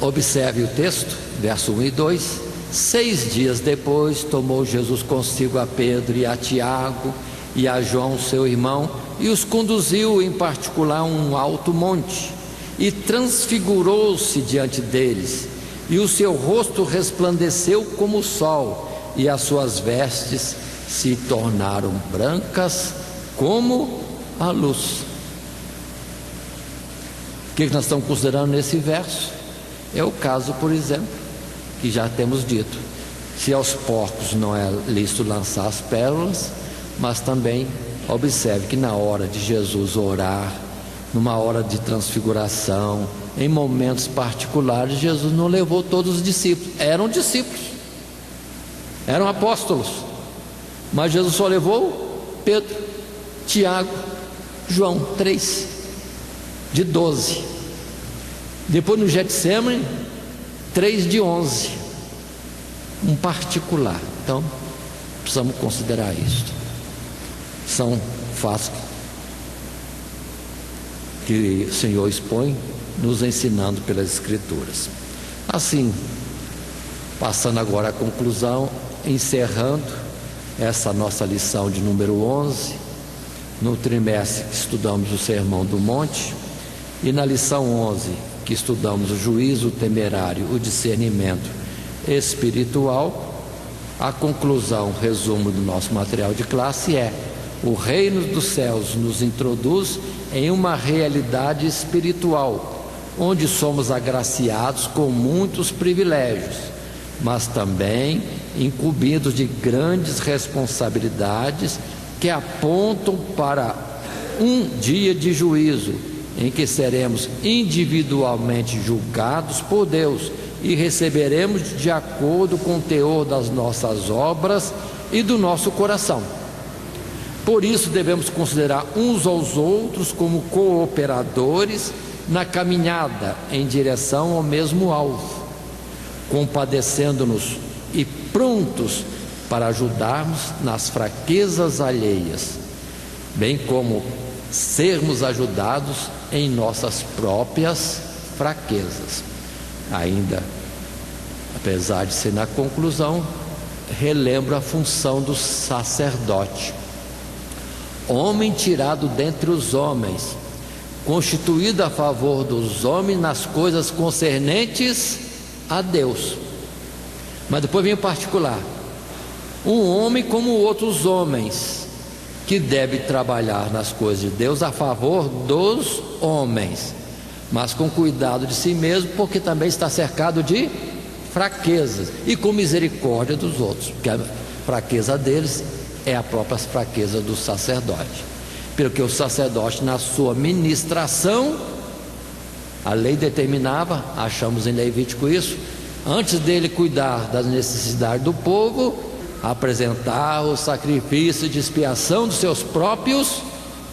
observe o texto, verso 1 e 2. 6 dias depois, tomou Jesus consigo a Pedro e a Tiago e a João seu irmão, e os conduziu em particular a um alto monte, e transfigurou-se diante deles, e o seu rosto resplandeceu como o sol, e as suas vestes se tornaram brancas como a luz. O que nós estamos considerando nesse verso? É o caso, por exemplo, que já temos dito: se aos porcos não é lícito lançar as pérolas, mas também observe que na hora de Jesus orar, numa hora de transfiguração, em momentos particulares, Jesus não levou todos os discípulos. Eram discípulos, eram apóstolos, mas Jesus só levou Pedro, Tiago, João, 3 de 12. Depois no Getsemane, 3 de 11, um particular. Então precisamos considerar isso. São fatos que o Senhor expõe nos ensinando pelas Escrituras. Assim, passando agora à conclusão, encerrando essa nossa lição de número 11, no trimestre que estudamos o Sermão do Monte, e na lição 11, que estudamos o juízo temerário, o discernimento espiritual, a conclusão, resumo do nosso material de classe é: o reino dos céus nos introduz em uma realidade espiritual, onde somos agraciados com muitos privilégios, mas também incumbidos de grandes responsabilidades que apontam para um dia de juízo, em que seremos individualmente julgados por Deus e receberemos de acordo com o teor das nossas obras e do nosso coração. Por isso devemos considerar uns aos outros como cooperadores na caminhada em direção ao mesmo alvo, compadecendo-nos e prontos para ajudarmos nas fraquezas alheias, bem como sermos ajudados em nossas próprias fraquezas. Ainda, apesar de ser na conclusão, relembro a função do sacerdote, homem tirado dentre os homens, constituído a favor dos homens nas coisas concernentes a Deus. Mas depois vem o particular: um homem como outros homens, que deve trabalhar nas coisas de Deus a favor dos homens, mas com cuidado de si mesmo, porque também está cercado de fraquezas, e com misericórdia dos outros, porque a fraqueza deles é a própria fraqueza do sacerdote. Porque o sacerdote, na sua ministração, a lei determinava, achamos em Levítico isso, antes dele cuidar das necessidades do povo, apresentar o sacrifício de expiação dos seus próprios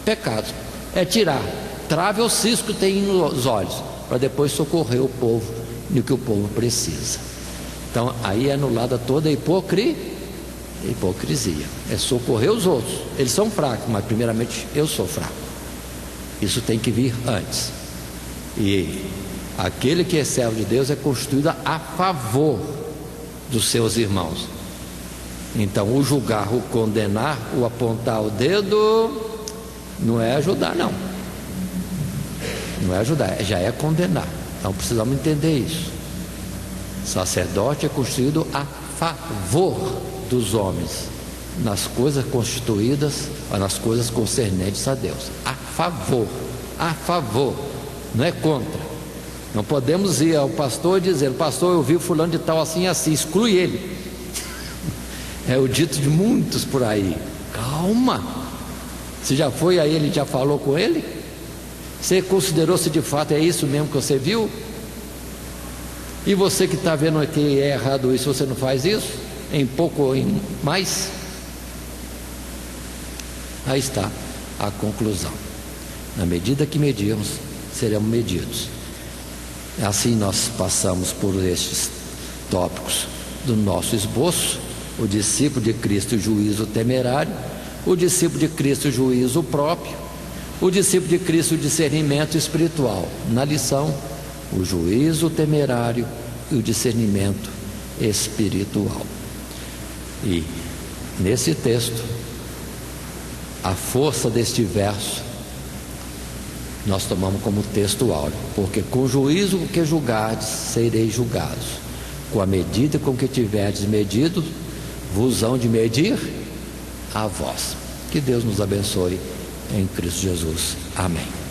pecados. É tirar trave ou cisco que tem nos olhos, para depois socorrer o povo no que o povo precisa. Então aí é anulada toda a hipocrisia. É socorrer os outros. Eles são fracos, mas primeiramente eu sou fraco. Isso tem que vir antes. E aquele que é servo de Deus é constituído a favor dos seus irmãos. Então o julgar, o condenar, o apontar o dedo não é ajudar, não é ajudar, já é condenar. Então precisamos entender isso. Sacerdote é constituído a favor dos homens nas coisas constituídas, nas coisas concernentes a Deus. A favor, não é contra. Não podemos ir ao pastor e dizer: pastor, eu vi fulano de tal assim, exclui ele. É o dito de muitos por aí. Calma, você já foi a ele, já falou com ele? Você considerou se de fato é isso mesmo que você viu? E você que está vendo que é errado isso, você não faz isso? Em pouco ou em mais? Aí está a conclusão: na medida que medirmos, seremos medidos. Assim nós passamos por estes tópicos do nosso esboço: o discípulo de Cristo, juízo temerário; o discípulo de Cristo, juízo próprio; o discípulo de Cristo, discernimento espiritual. Na lição, o juízo temerário e o discernimento espiritual. E nesse texto, a força deste verso nós tomamos como texto áureo: porque com o juízo com que julgardes, sereis julgados; com a medida com que tiverdes medido, vos hão de medir a vós. Que Deus nos abençoe em Cristo Jesus. Amém.